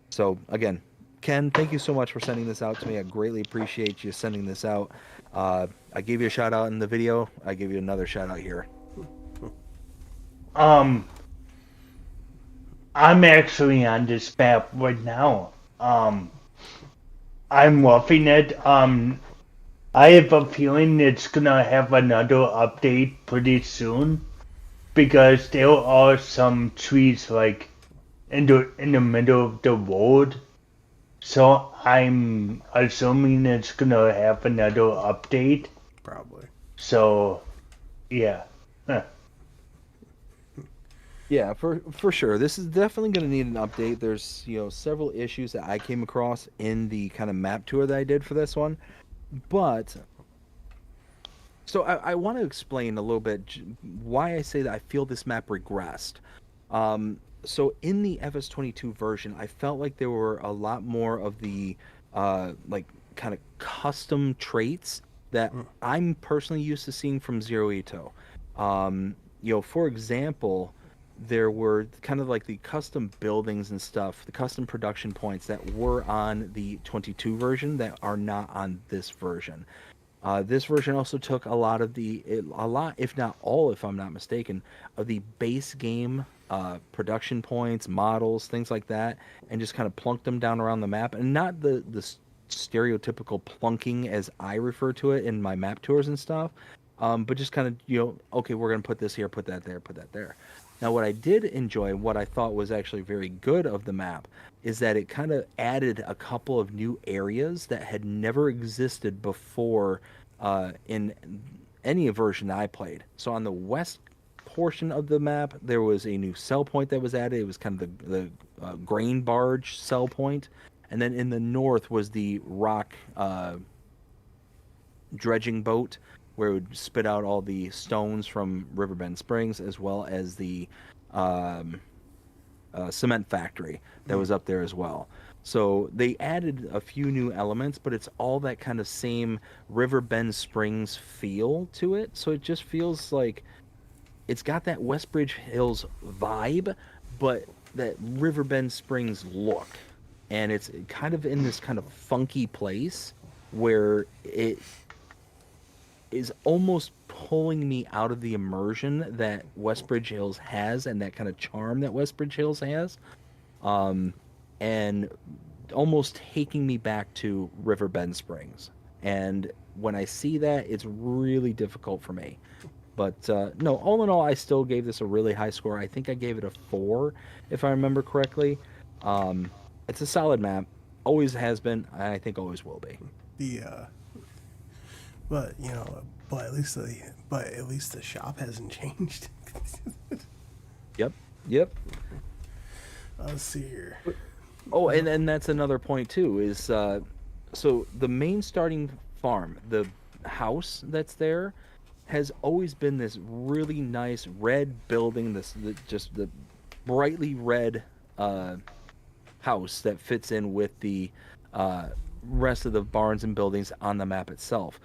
So again, Ken, thank you so much for sending this out to me. I greatly appreciate you sending this out. I gave you a shout out in the video. I give you another shout out here. I'm actually on this map right now. I'm roughing it. I have a feeling it's gonna have another update pretty soon because there are some trees like in the middle of the road. So I'm assuming it's gonna have another update. Probably. So, yeah. Huh. Yeah, for sure. This is definitely going to need an update. There's, several issues that I came across in the kind of map tour that I did for this one. But so I want to explain a little bit why I say that I feel this map regressed. So in the FS22 version, I felt like there were a lot more of the like kind of custom traits that I'm personally used to seeing from Zero Ito. For example, there were kind of like the custom buildings and stuff, the custom production points that were on the 22 version that are not on this version. This version also took a lot of a lot, if not all, if I'm not mistaken, of the base game production points, models, things like that, and just kind of plunked them down around the map. And not the stereotypical plunking as I refer to it in my map tours and stuff, but just kind of, okay, we're going to put this here, put that there, put that there. Now, what I did enjoy, what I thought was actually very good of the map, is that it kind of added a couple of new areas that had never existed before in any version that I played. So on the west portion of the map, there was a new sell point that was added. It was kind of the grain barge sell point. And then in the north was the rock dredging boat where it would spit out all the stones from Riverbend Springs, as well as the um, cement factory that was up there as well. So they added a few new elements, but it's all that kind of same Riverbend Springs feel to it. So it just feels like it's got that Westbridge Hills vibe, but that Riverbend Springs look. And it's kind of in this kind of funky place where it is almost pulling me out of the immersion that Westbridge Hills has and that kind of charm that Westbridge Hills has, and almost taking me back to Riverbend Springs. And when I see that, it's really difficult for me. But no, all in all, I still gave this a really high score. I think I gave it a 4, if I remember correctly. Um, it's a solid map, always has been, and I think always will be. The but you know, but at least the shop hasn't changed. Yep, yep. Let's see here. Oh, and that's another point too. Is so the main starting farm, the house that's there, has always been this really nice red building. Just the brightly red house that fits in with the rest of the barns and buildings on the map itself.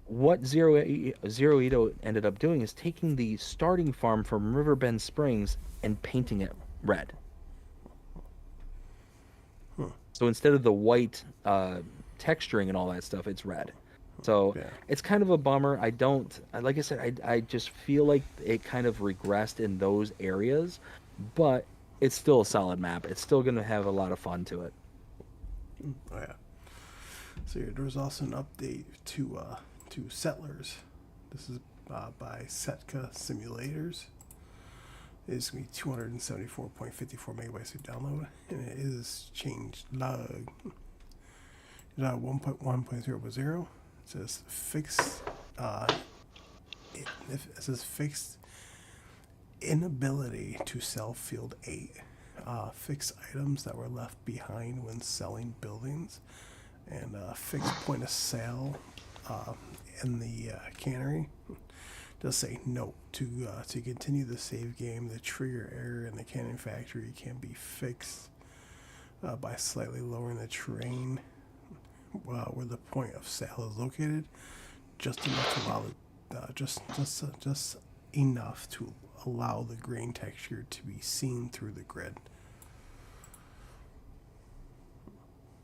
What Zero Ito ended up doing is taking the starting farm from Riverbend Springs and painting it red. So instead of the white texturing and all that stuff, it's red. So Yeah. it's kind of a bummer. Like I said, I just feel like it kind of regressed in those areas, but it's still a solid map. It's still going to have a lot of fun to it. Oh yeah. So here, there was also an update to Settlers. This is by Setka Simulators. It's gonna be 274.54 megabytes to download, and it is changed log. It's 1.1.0.0. It says fixed. It says fixed inability to sell field 8. Fix items that were left behind when selling buildings, and fixed point of sale in the cannery. Does say note to continue the save game. The trigger error in the canning factory can be fixed by slightly lowering the terrain where the point of sale is located, just enough to allow just enough to allow the grain texture to be seen through the grid.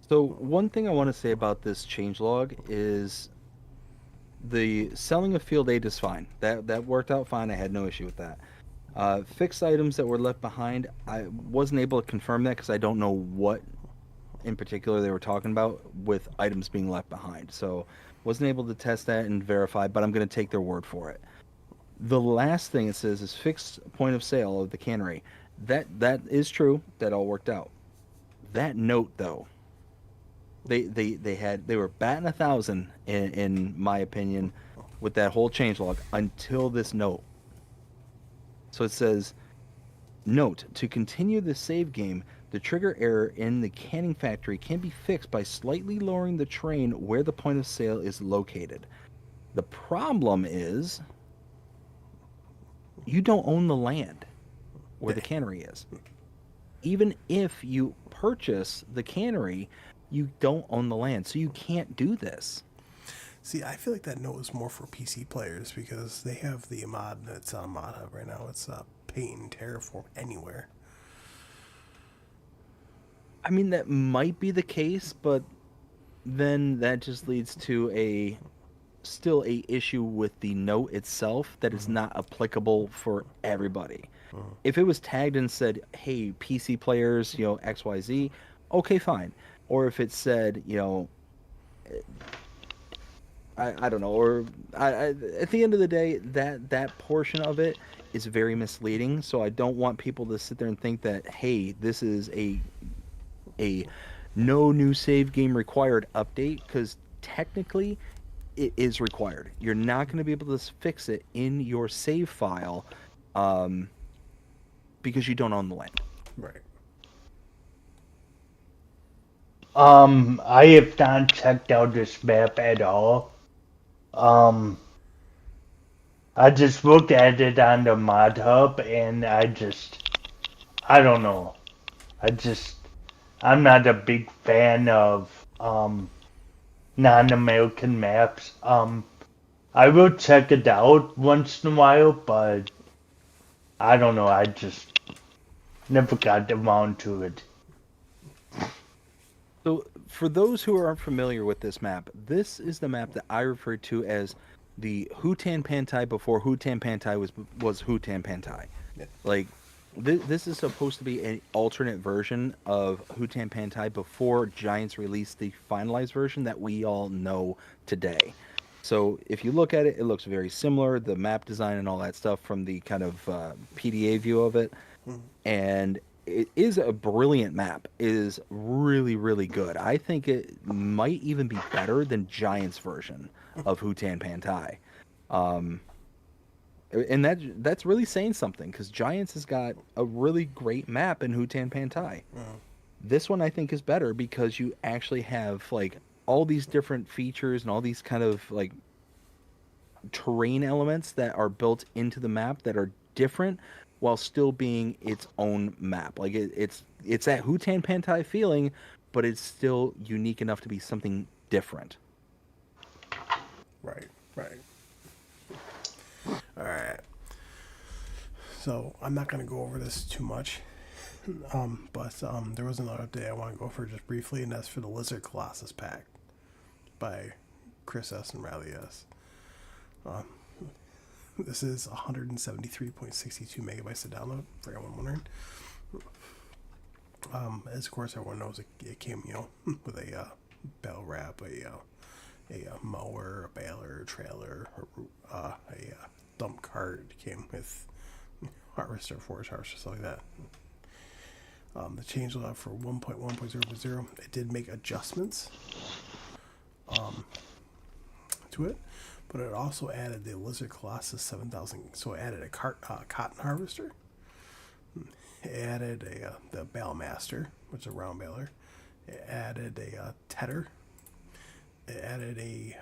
So one thing I want to say about this changelog is the selling of field aid is fine. That worked out fine. I had no issue with that. Fixed items that were left behind, I wasn't able to confirm that because I don't know what in particular they were talking about with items being left behind. So wasn't able to test that and verify, but I'm going to take their word for it. The last thing it says is fixed point of sale of the cannery. That is true. That all worked out. That note though, they were batting 1,000 in my opinion with that whole changelog until this note. So it says, note, to continue the save game, the trigger error in the canning factory can be fixed by slightly lowering the terrain where the point of sale is located. The problem is you don't own the land. where the cannery is. Even if you purchase the cannery, you don't own the land, so you can't do this. See, I feel like that note is more for PC players because they have the mod that's on Mod Hub right now. It's Paint and Terraform Anywhere. I mean, that might be the case, but then that just leads to a still a issue with the note itself that is not applicable for everybody. If it was tagged and said, "Hey, PC players, XYZ," okay, fine. Or if it said, I don't know, or at the end of the day, that portion of it is very misleading. So I don't want people to sit there and think that, hey, this is a no new save game required update, because technically it is required. You're not going to be able to fix it in your save file, um, because you don't own the land. Right. I have not checked out this map at all. Um, I just looked at it on the mod hub and I don't know. I just, I'm not a big fan of, non-American maps. I will check it out once in a while, but I don't know. I just never got around to it. So, for those who aren't familiar with this map, this is the map that I refer to as the Hutan Pantai before Hutan Pantai was Hutan Pantai. Yeah. Like, this is supposed to be an alternate version of Hutan Pantai before Giants released the finalized version that we all know today. So, if you look at it, it looks very similar, the map design and all that stuff from the kind of PDA view of it, and it is a brilliant map. It is really, really good. I think it might even be better than Giants' version of Hutan Pantai. Um, and that's really saying something, because Giants has got a really great map in Hutan Pantai. This one I think is better because you actually have like all these different features and all these kind of like terrain elements that are built into the map that are different while still being its own map. Like it's that Hutan Pantai feeling, but it's still unique enough to be something different. Right. Right. All right. So I'm not going to go over this too much, but there was another update I want to go over just briefly, and that's for the Lizard Colossus pack by Chris S. and Riley S. This is 173.62 megabytes to download, for anyone wondering. As of course everyone knows, it came, with a bell wrap, a mower, a baler, a trailer, a dump cart. It came with harvester, forage harvester, stuff like that. The change allowed for 1.1.0.0. It did make adjustments to it, but it also added the Lizard Colossus 7000. So it added a cotton harvester. It added the Bale Master, which is a round baler. It added a tedder. It added a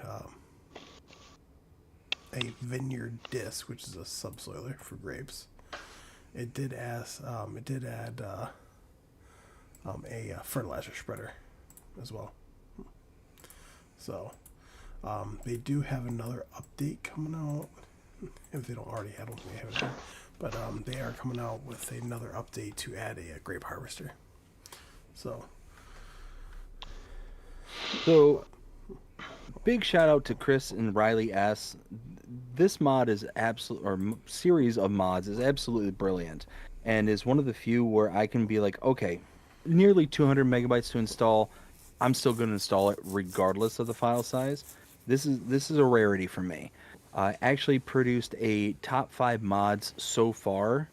vineyard disc, which is a subsoiler for grapes. It did add a fertilizer spreader as well. So they do have another update coming out. If they don't already have one, they haven't. But they are coming out with another update to add a grape harvester. So Big shout out to Chris and Riley S. This mod is series of mods is absolutely brilliant, and is one of the few where I can be like, okay, nearly 200 megabytes to install. I'm still going to install it regardless of the file size. This is a rarity for me. I actually produced a top 5 mods so far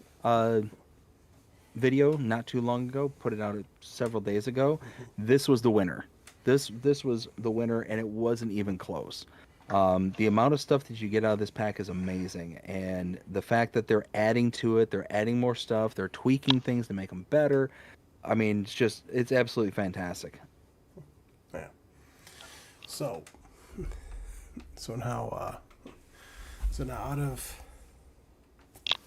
video not too long ago. Put it out several days ago. This was the winner. This was the winner, and it wasn't even close. The amount of stuff that you get out of this pack is amazing, and the fact that they're adding to it, they're adding more stuff, they're tweaking things to make them better. I mean, it's absolutely fantastic. yeah. So so now out of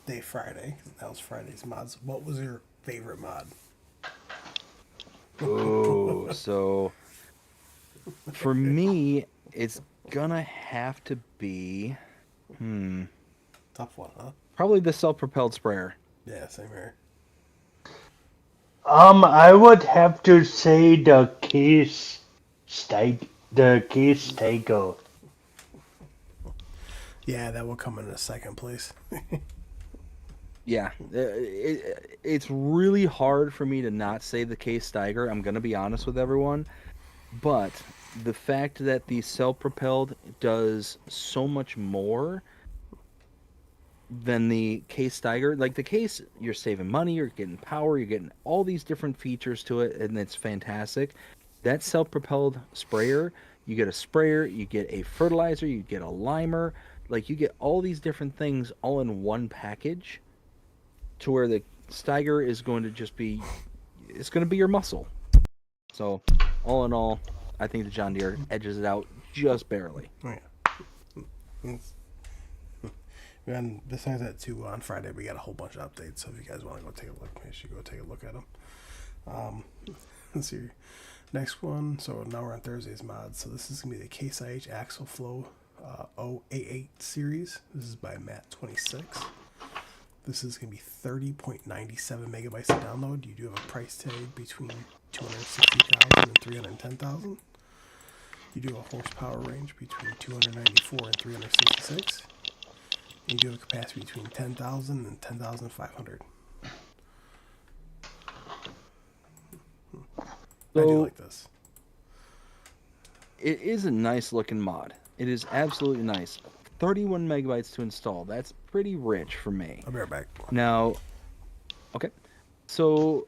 Day Friday. That was Friday's mods. What was your favorite mod? Oh, so for me, it's gonna have to be, Tough one, huh? probably the self-propelled sprayer. Yeah, same here. I would have to say the case Stego. Yeah, that will come in a second place. Yeah, it's really hard for me to not say the case Steiger. I'm gonna be honest with everyone, but the fact that the self-propelled does so much more than the case Steiger, like the case, you're saving money, you're getting power, you're getting all these different features to it, and it's fantastic. That self-propelled sprayer, you get a sprayer, you get a fertilizer, you get a limer, like you get all these different things all in one package, to where the Steiger is going to just be, it's going to be your muscle. So, all in all, I think the John Deere edges it out just barely. Oh, yeah. And besides that, too, on Friday we got a whole bunch of updates. So if you guys want to go take a look, you should go take a look at them. Let's see. Next one. So now we're on Thursday's mods. So this is gonna be the Case IH Axle Flow 088 series. This is by Matt26. This is going to be 30.97 megabytes to download. You do have a price tag between 260,000 and 310,000. You do have a horsepower range between 294 and 366. And you do have a capacity between 10,000 and 10,500. I do like this. It is a nice looking mod. It is absolutely nice. 31 megabytes to install. That's pretty rich for me. I'll be right back. Now, okay. So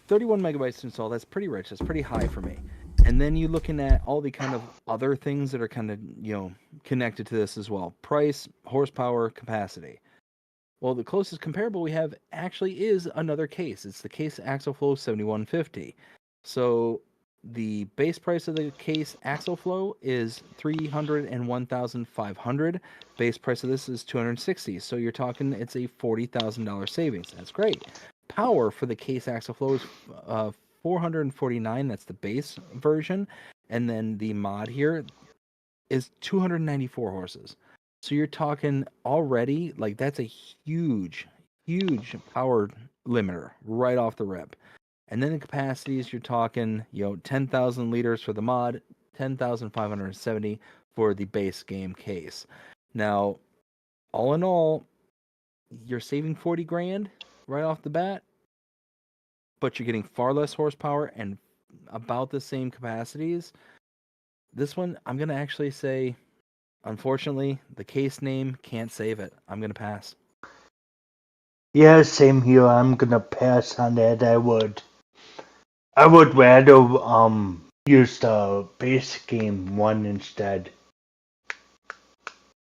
31 megabytes to install, that's pretty rich. That's pretty high for me. And then you're looking at all the kind of other things that are kind of, connected to this as well. Price, horsepower, capacity. Well, the closest comparable we have actually is another case. It's the Case Axle Flow 7150. So the base price of the Case Axle Flow is 301,500. Base price of this is 260. So you're talking it's a $40,000 savings. That's great. Power for the Case Axle Flow is 449. That's the base version, and then the mod here is 294 horses. So you're talking already, like, that's a huge, huge power limiter right off the rip. And then the capacities, you're talking, 10,000 liters for the mod, 10,570 for the base game case. Now, all in all, you're saving 40 grand right off the bat, but you're getting far less horsepower and about the same capacities. This one, I'm going to actually say, unfortunately, the case name can't save it. I'm going to pass. Yeah, same here. I'm gonna pass on that. I would rather use the base game one instead.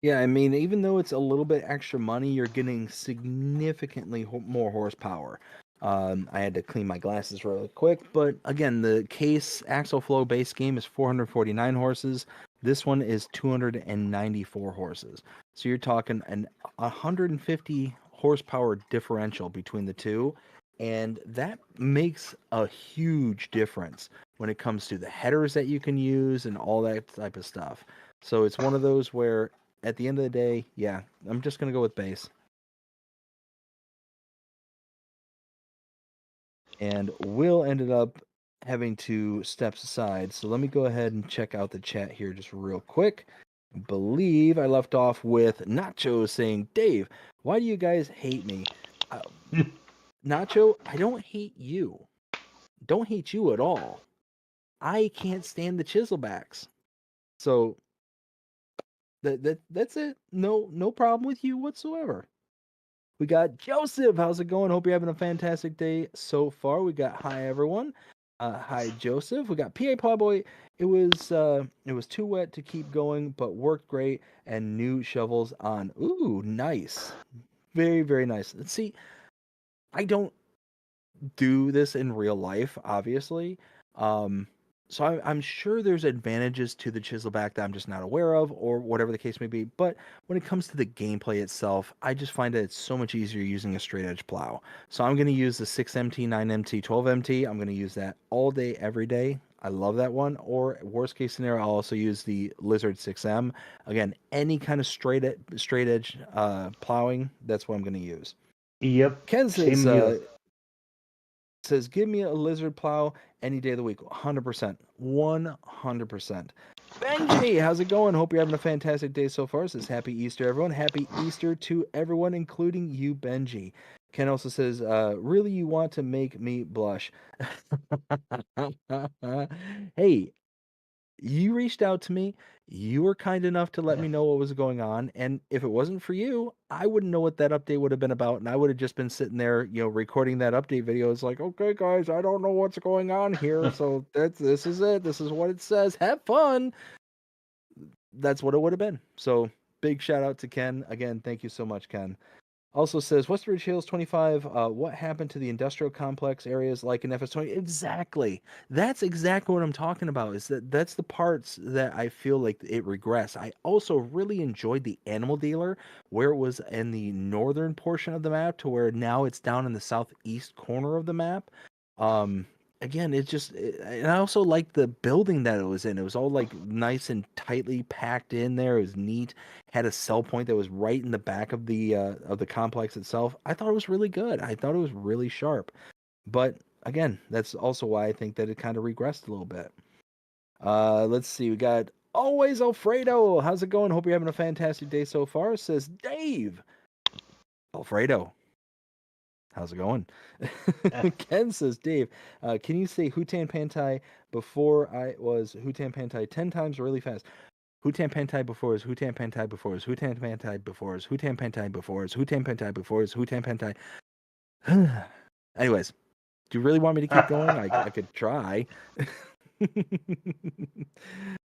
Yeah, I mean, even though it's a little bit extra money, you're getting significantly more horsepower. I had to clean my glasses really quick, but again, the Case Axle Flow base game is 449 horses. This one is 294 horses. So you're talking an 150 horsepower differential between the two, and that makes a huge difference when it comes to the headers that you can use and all that type of stuff. So it's one of those where at the end of the day, yeah, I'm just going to go with base. And Will ended up having to step aside. So let me go ahead and check out the chat here just real quick. I believe I left off with Nacho saying, Dave, why do you guys hate me? Nacho, I don't hate you. Don't hate you at all. I can't stand the chiselbacks. So that's it. No problem with you whatsoever. We got Joseph. How's it going? Hope you're having a fantastic day so far. We got hi everyone. Hi Joseph. We got PA Plowboy. It was too wet to keep going, but worked great. And new shovels on. Ooh, nice. Very very nice. Let's see. I don't do this in real life, obviously. So I'm sure there's advantages to the chiselback that I'm just not aware of, or whatever the case may be. But when it comes to the gameplay itself, I just find that it's so much easier using a straight edge plow. So I'm going to use the 6MT, 9MT, 12MT. I'm going to use that all day, every day. I love that one. Or worst case scenario, I'll also use the Lizard 6M. Again, any kind of straight edge plowing, that's what I'm going to use. Yep. Ken Same here. says, give me a lizard plow any day of the week. 100%. 100%. Benji, how's it going? Hope you're having a fantastic day so far. Says, happy Easter, everyone. Happy Easter to everyone, including you, Benji. Ken also says, really, you want to make me blush. Hey, you reached out to me. You were kind enough to let me know what was going on. And if it wasn't for you, I wouldn't know what that update would have been about. And I would have just been sitting there, recording that update video. It's like, okay, guys, I don't know what's going on here. So this is it. This is what it says. Have fun. That's what it would have been. So big shout out to Ken. Again, thank you so much, Ken. Also says Westridge Hills 25. What happened to the industrial complex areas like in FS20? Exactly. That's exactly what I'm talking about. Is that's the parts that I feel like it regressed. I also really enjoyed the animal dealer where it was in the northern portion of the map to where now it's down in the southeast corner of the map. Um, Again, and I also liked the building that it was in. It was all like nice and tightly packed in there. It was neat, had a sell point that was right in the back of the complex itself. I thought it was really good. I thought it was really sharp. But again, that's also why I think that it kind of regressed a little bit. Let's see. We got always Alfredo. How's it going? Hope you're having a fantastic day so far. Says Dave. Alfredo. How's it going? Ken says, Dave, can you say Hutan Pantai before I was Hutan Pantai 10 times really fast? Hutan Pantai before is Hutan Pantai before is Hutan Pantai before is Hutan Pantai before is Hutan Pantai before is Hutan Pantai. Anyways, do you really want me to keep going? I could try.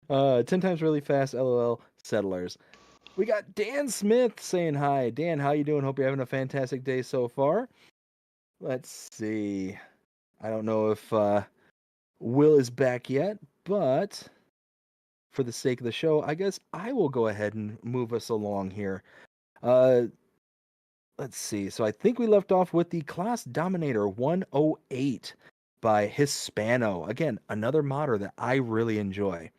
10 times really fast, LOL, settlers. We got Dan Smith saying hi. Dan, how you doing? Hope you're having a fantastic day so far. Let's see. I don't know if Will is back yet, but for the sake of the show, I guess I will go ahead and move us along here. Let's see. So I think we left off with the Class Dominator 108 by Hispano. Again, another modder that I really enjoy.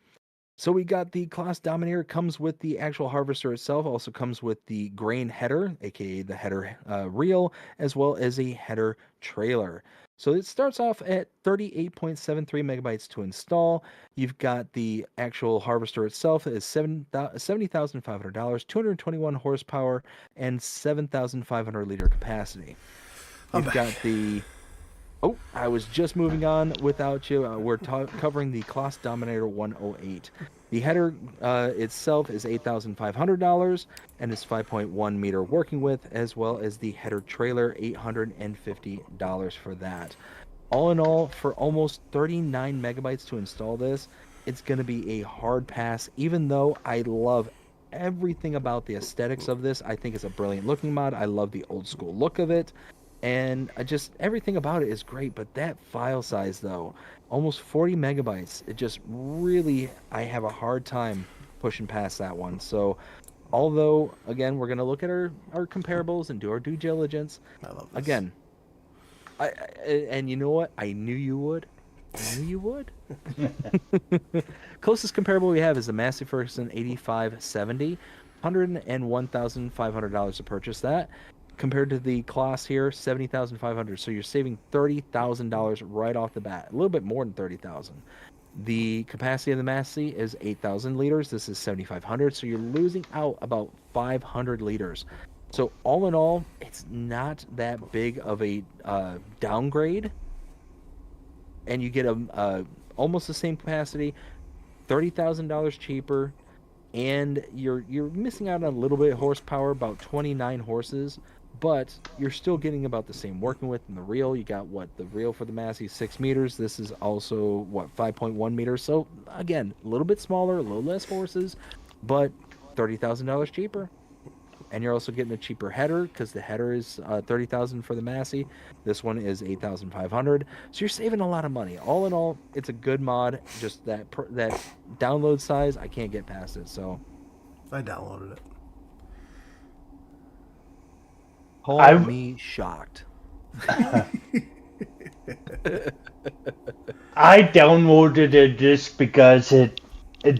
So we got the Class Dominator, comes with the actual harvester itself, also comes with the grain header, aka the header reel, as well as a header trailer. So it starts off at 38.73 megabytes to install. You've got the actual harvester itself is $70,500, 221 horsepower, and 7,500 liter capacity. You've got the Oh, I was just moving on without you. We're covering the Class Dominator 108. The header itself is $8,500 and is 5.1 meter working width, as well as the header trailer, $850 for that. All in all, for almost 39 megabytes to install this, it's going to be a hard pass, even though I love everything about the aesthetics of this. I think it's a brilliant looking mod. I love the old school look of it. And everything about it is great, but that file size though, almost 40 megabytes, it just really, I have a hard time pushing past that one. So although again, we're going to look at our comparables and do our due diligence. I love this. Again, and you know what? I knew you would. I knew you would. Closest comparable we have is the Massey Ferguson 8570, $101,500 to purchase that. Compared to the Class here, $70,500. So you're saving $30,000 right off the bat. A little bit more than $30,000. The capacity of the Massey is 8,000 liters. This is 7,500. So you're losing out about 500 liters. So all in all, it's not that big of a downgrade, and you get almost the same capacity, $30,000 cheaper, and you're missing out on a little bit of horsepower, about 29 horses. But you're still getting about the same working width in the reel. You got the reel for the Massey is 6 meters. This is also 5.1 meters. So again, a little bit smaller, a little less horses, but $30,000 cheaper. and you're also getting a cheaper header because the header is 30,000 for the Massey. This one is 8,500. So you're saving a lot of money. All in all, it's a good mod. Just that download size, I can't get past it. So I downloaded it. call I me shocked. I downloaded it just because it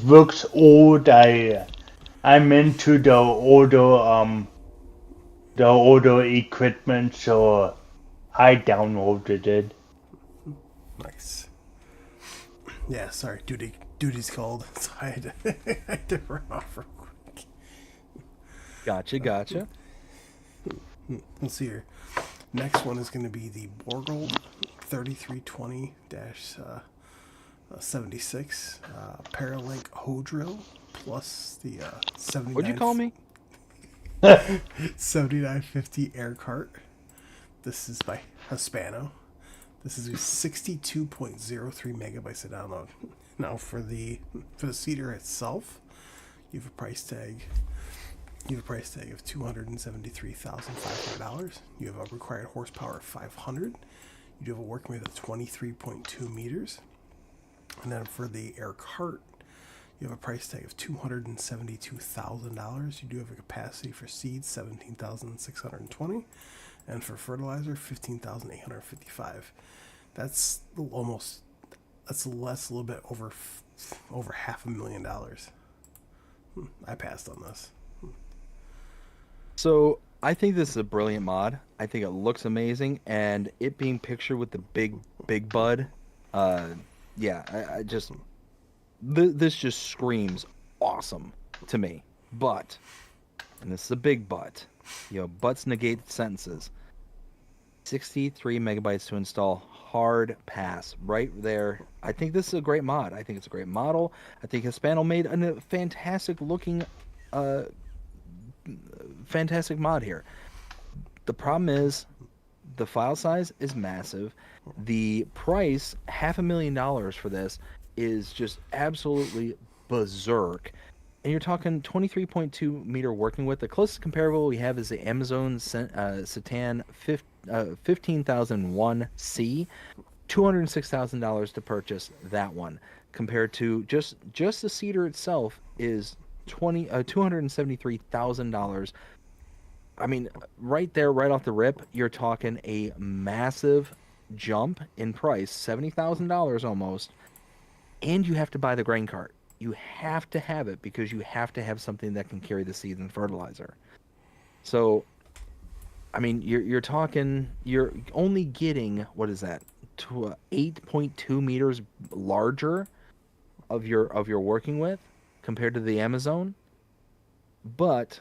looks old. I'm into the older equipment, so I downloaded it. Nice. Yeah, sorry, duty's called, so I had to run off real quick. Gotcha. Let's see here. Next one is going to be the Borgold 3320 76 Paralink hoe drill plus the What'd you call me? 7950 air cart. This is by Hispano. This is 62.03 megabytes to download. Now for the seeder itself, you have a price tag. You have a price tag of $273,500. You have a required horsepower of 500. You do have a working width of 23.2 meters. And then for the air cart, you have a price tag of $272,000. You do have a capacity for seeds 17,620, and for fertilizer 15,855. That's almost that's less a little bit over $500,000. I passed on this. So I think this is a brilliant mod. I think it looks amazing, and it being pictured with the big bud, yeah, I just this just screams awesome to me. But, and this is a big but, buts negate sentences. 63 megabytes to install, hard pass right there. I think this is a great mod. I think it's a great model. I think Hispano made a fantastic looking fantastic mod here. The problem is the file size is massive. The price, $500,000 for this, is just absolutely berserk. And you're talking 23.2 meter working width. The closest comparable we have is the Amazon Satan 15,001C. $206,000 to purchase that one, compared to just the cedar itself is $273,000. I mean, right there, right off the rip, you're talking a massive jump in price, $70,000 almost, and you have to buy the grain cart. You have to have it because you have to have something that can carry the seeds and fertilizer. So, I mean, you're talking, you're only getting, what is that, to 8.2 meters larger of your working with compared to the Amazon, but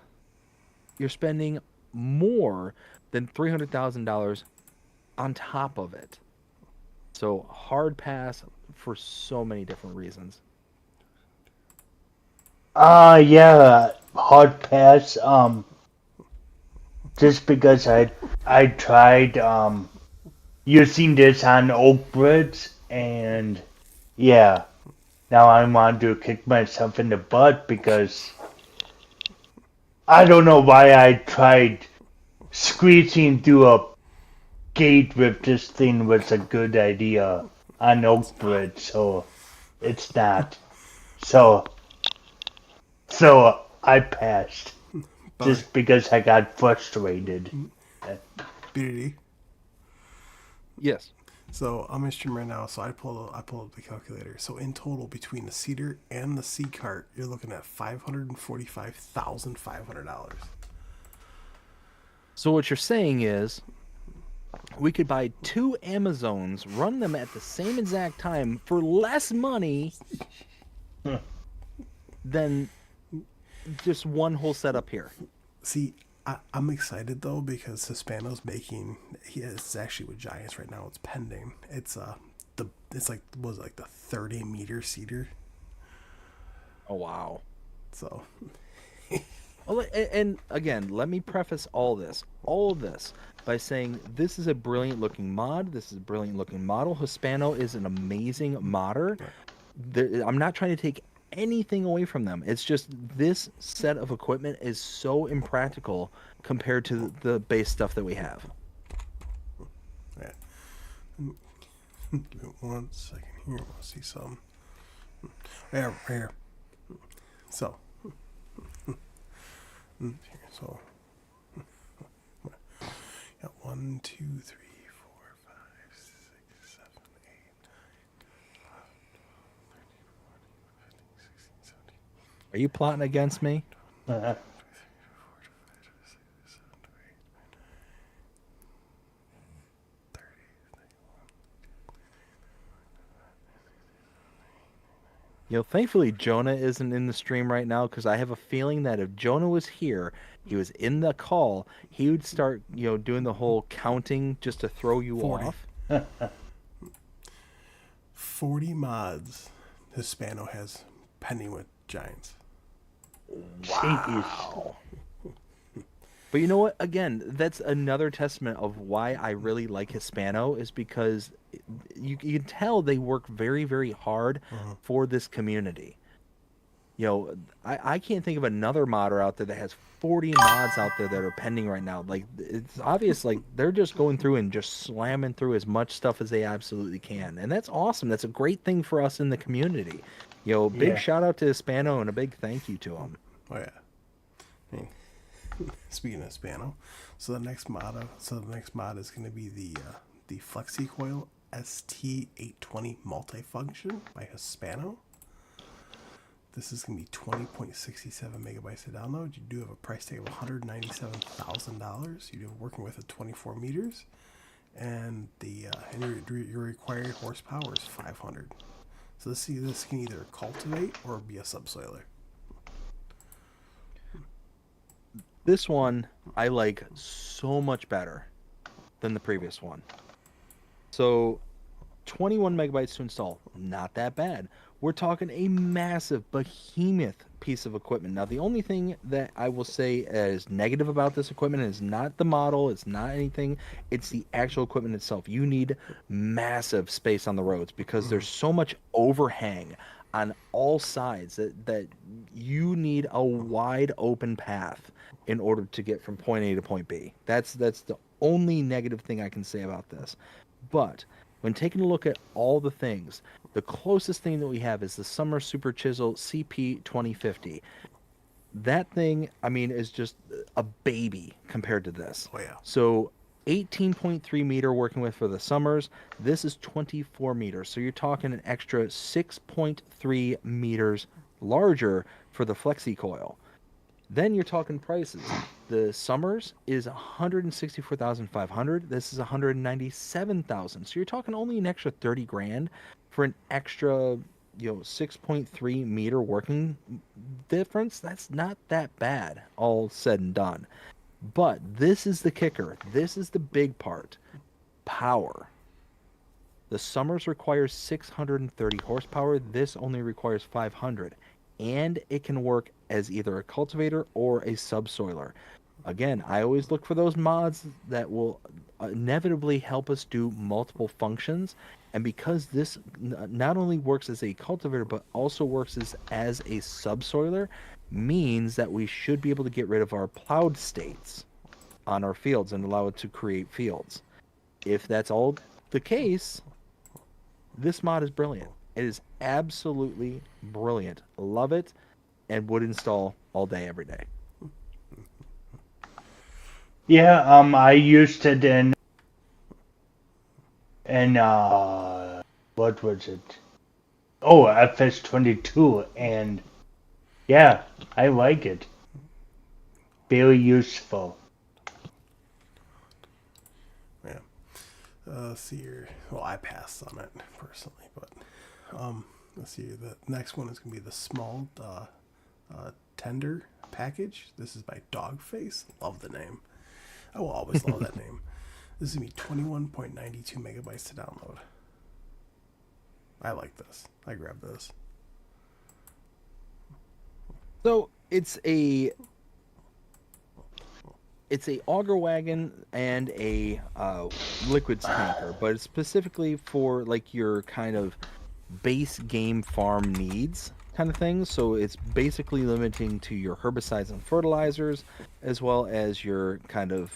you're spending more than $300,000 on top of it. So hard pass for so many different reasons. Yeah, hard pass. Just because I tried using this on oak breads, and yeah, now I want to kick myself in the butt because I don't know why I tried squeezing through a gate with this thing was a good idea on oak bread, so it's not. So I passed just because I got frustrated. BDD. Yes. So I'm in stream right now. So I pulled up the calculator. So in total, between the cedar and the seed cart, you're looking at $545,500. So what you're saying is we could buy two Amazons, run them at the same exact time for less money than just one whole setup here. See, I'm excited though because Hispano's making. It's actually with Giants right now. It's pending. It's like the 30-meter cedar. Oh wow. So. Well, and again, let me preface all of this, by saying this is a brilliant looking mod. This is a brilliant looking model. Hispano is an amazing modder. I'm not trying to take anything away from them. It's just this set of equipment is so impractical compared to the base stuff that we have. Yeah. Give me 1 second here. I want to see some. Yeah, right here. So. So. Got 1, 2, 3, 4, 5, 6, 7, 8, 9, 10, 11, 12, 13, 14, 15, 16, 17, Are you plotting against me? Uh, 30. Thankfully Jonah isn't in the stream right now because I have a feeling that if Jonah was here, he was in the call, he would start, doing the whole counting just to throw you 40. off. 40 mods Hispano has pending with Giants. jeez. But you know what? Again, that's another testament of why I really like Hispano is because you can tell they work very, very hard for this community. I can't think of another modder out there that has 40 mods out there that are pending right now. Like, it's obvious, like, they're just going through and just slamming through as much stuff as they absolutely can. And that's awesome. That's a great thing for us in the community. Big Yeah. shout out to Hispano and a big thank you to him. Oh yeah. Hey, speaking of Hispano, so the next mod is going to be the FlexiCoil ST820 multifunction by Hispano. This is going to be 20.67 megabytes to download. You do have a price tag of $197,000. You're working with a 24 meters, and your required horsepower is 500. So this can either cultivate or be a subsoiler. This one I like so much better than the previous one. So 21 megabytes to install, not that bad. We're talking a massive behemoth piece of equipment. Now, the only thing that I will say is negative about this equipment is not the model, it's not anything, it's the actual equipment itself. You need massive space on the roads because there's so much overhang on all sides that you need a wide open path in order to get from point A to point B. That's the only negative thing I can say about this. But when taking a look at all the things, the closest thing that we have is the Summer Super Chisel CP 2050. That thing, I mean, is just a baby compared to this. Oh yeah. So 18.3 meter working with for the Summers. This is 24 meters. So you're talking an extra 6.3 meters larger for the FlexiCoil. Then you're talking prices. The Summers is 164,500. This is 197,000. So you're talking only an extra 30 grand for an extra, 6.3 meter working difference. That's not that bad, all said and done. But this is the kicker. This is the big part. Power. The Summers requires 630 horsepower. This only requires 500. And it can work as either a cultivator or a subsoiler. Again, I always look for those mods that will inevitably help us do multiple functions. And because this not only works as a cultivator, but also works as a subsoiler, means that we should be able to get rid of our plowed states on our fields and allow it to create fields. If that's all the case, this mod is brilliant. It is absolutely brilliant. Love it and would install all day, every day. Yeah, I used it in what was it? Oh, FS22, and yeah, I like it. Very useful. Yeah. Let's see here. Well, I passed on it personally, but let's see. The next one is going to be the small tender package. This is by Dogface. Love the name. I will always love that name. This is going to be 21.92 megabytes to download. I like this. I grabbed this. So it's a auger wagon and a liquids tanker, but it's specifically for like your kind of base game farm needs. kind of thing. So it's basically limiting to your herbicides and fertilizers, as well as your kind of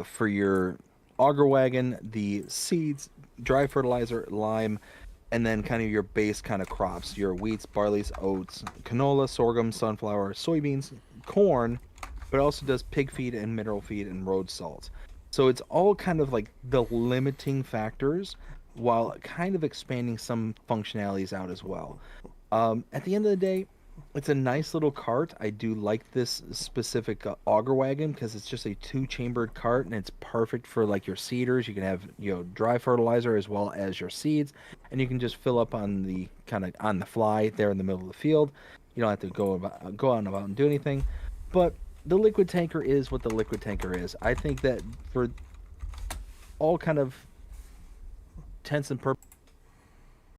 for your auger wagon, the seeds, dry fertilizer, lime, and then kind of your base kind of crops, your wheats, barleys, oats, canola, sorghum, sunflower, soybeans, corn, but it also does pig feed and mineral feed and road salt. So it's all kind of like the limiting factors while kind of expanding some functionalities out as well. At the end of the day, it's a nice little cart. I do like this specific auger wagon because it's just a two-chambered cart and it's perfect for like your seeders. You can have, dry fertilizer as well as your seeds, and you can just fill up on the kind of on the fly there in the middle of the field. You don't have to go out and about and do anything. But the liquid tanker is what the liquid tanker is. I think that for all kind of intents and purposes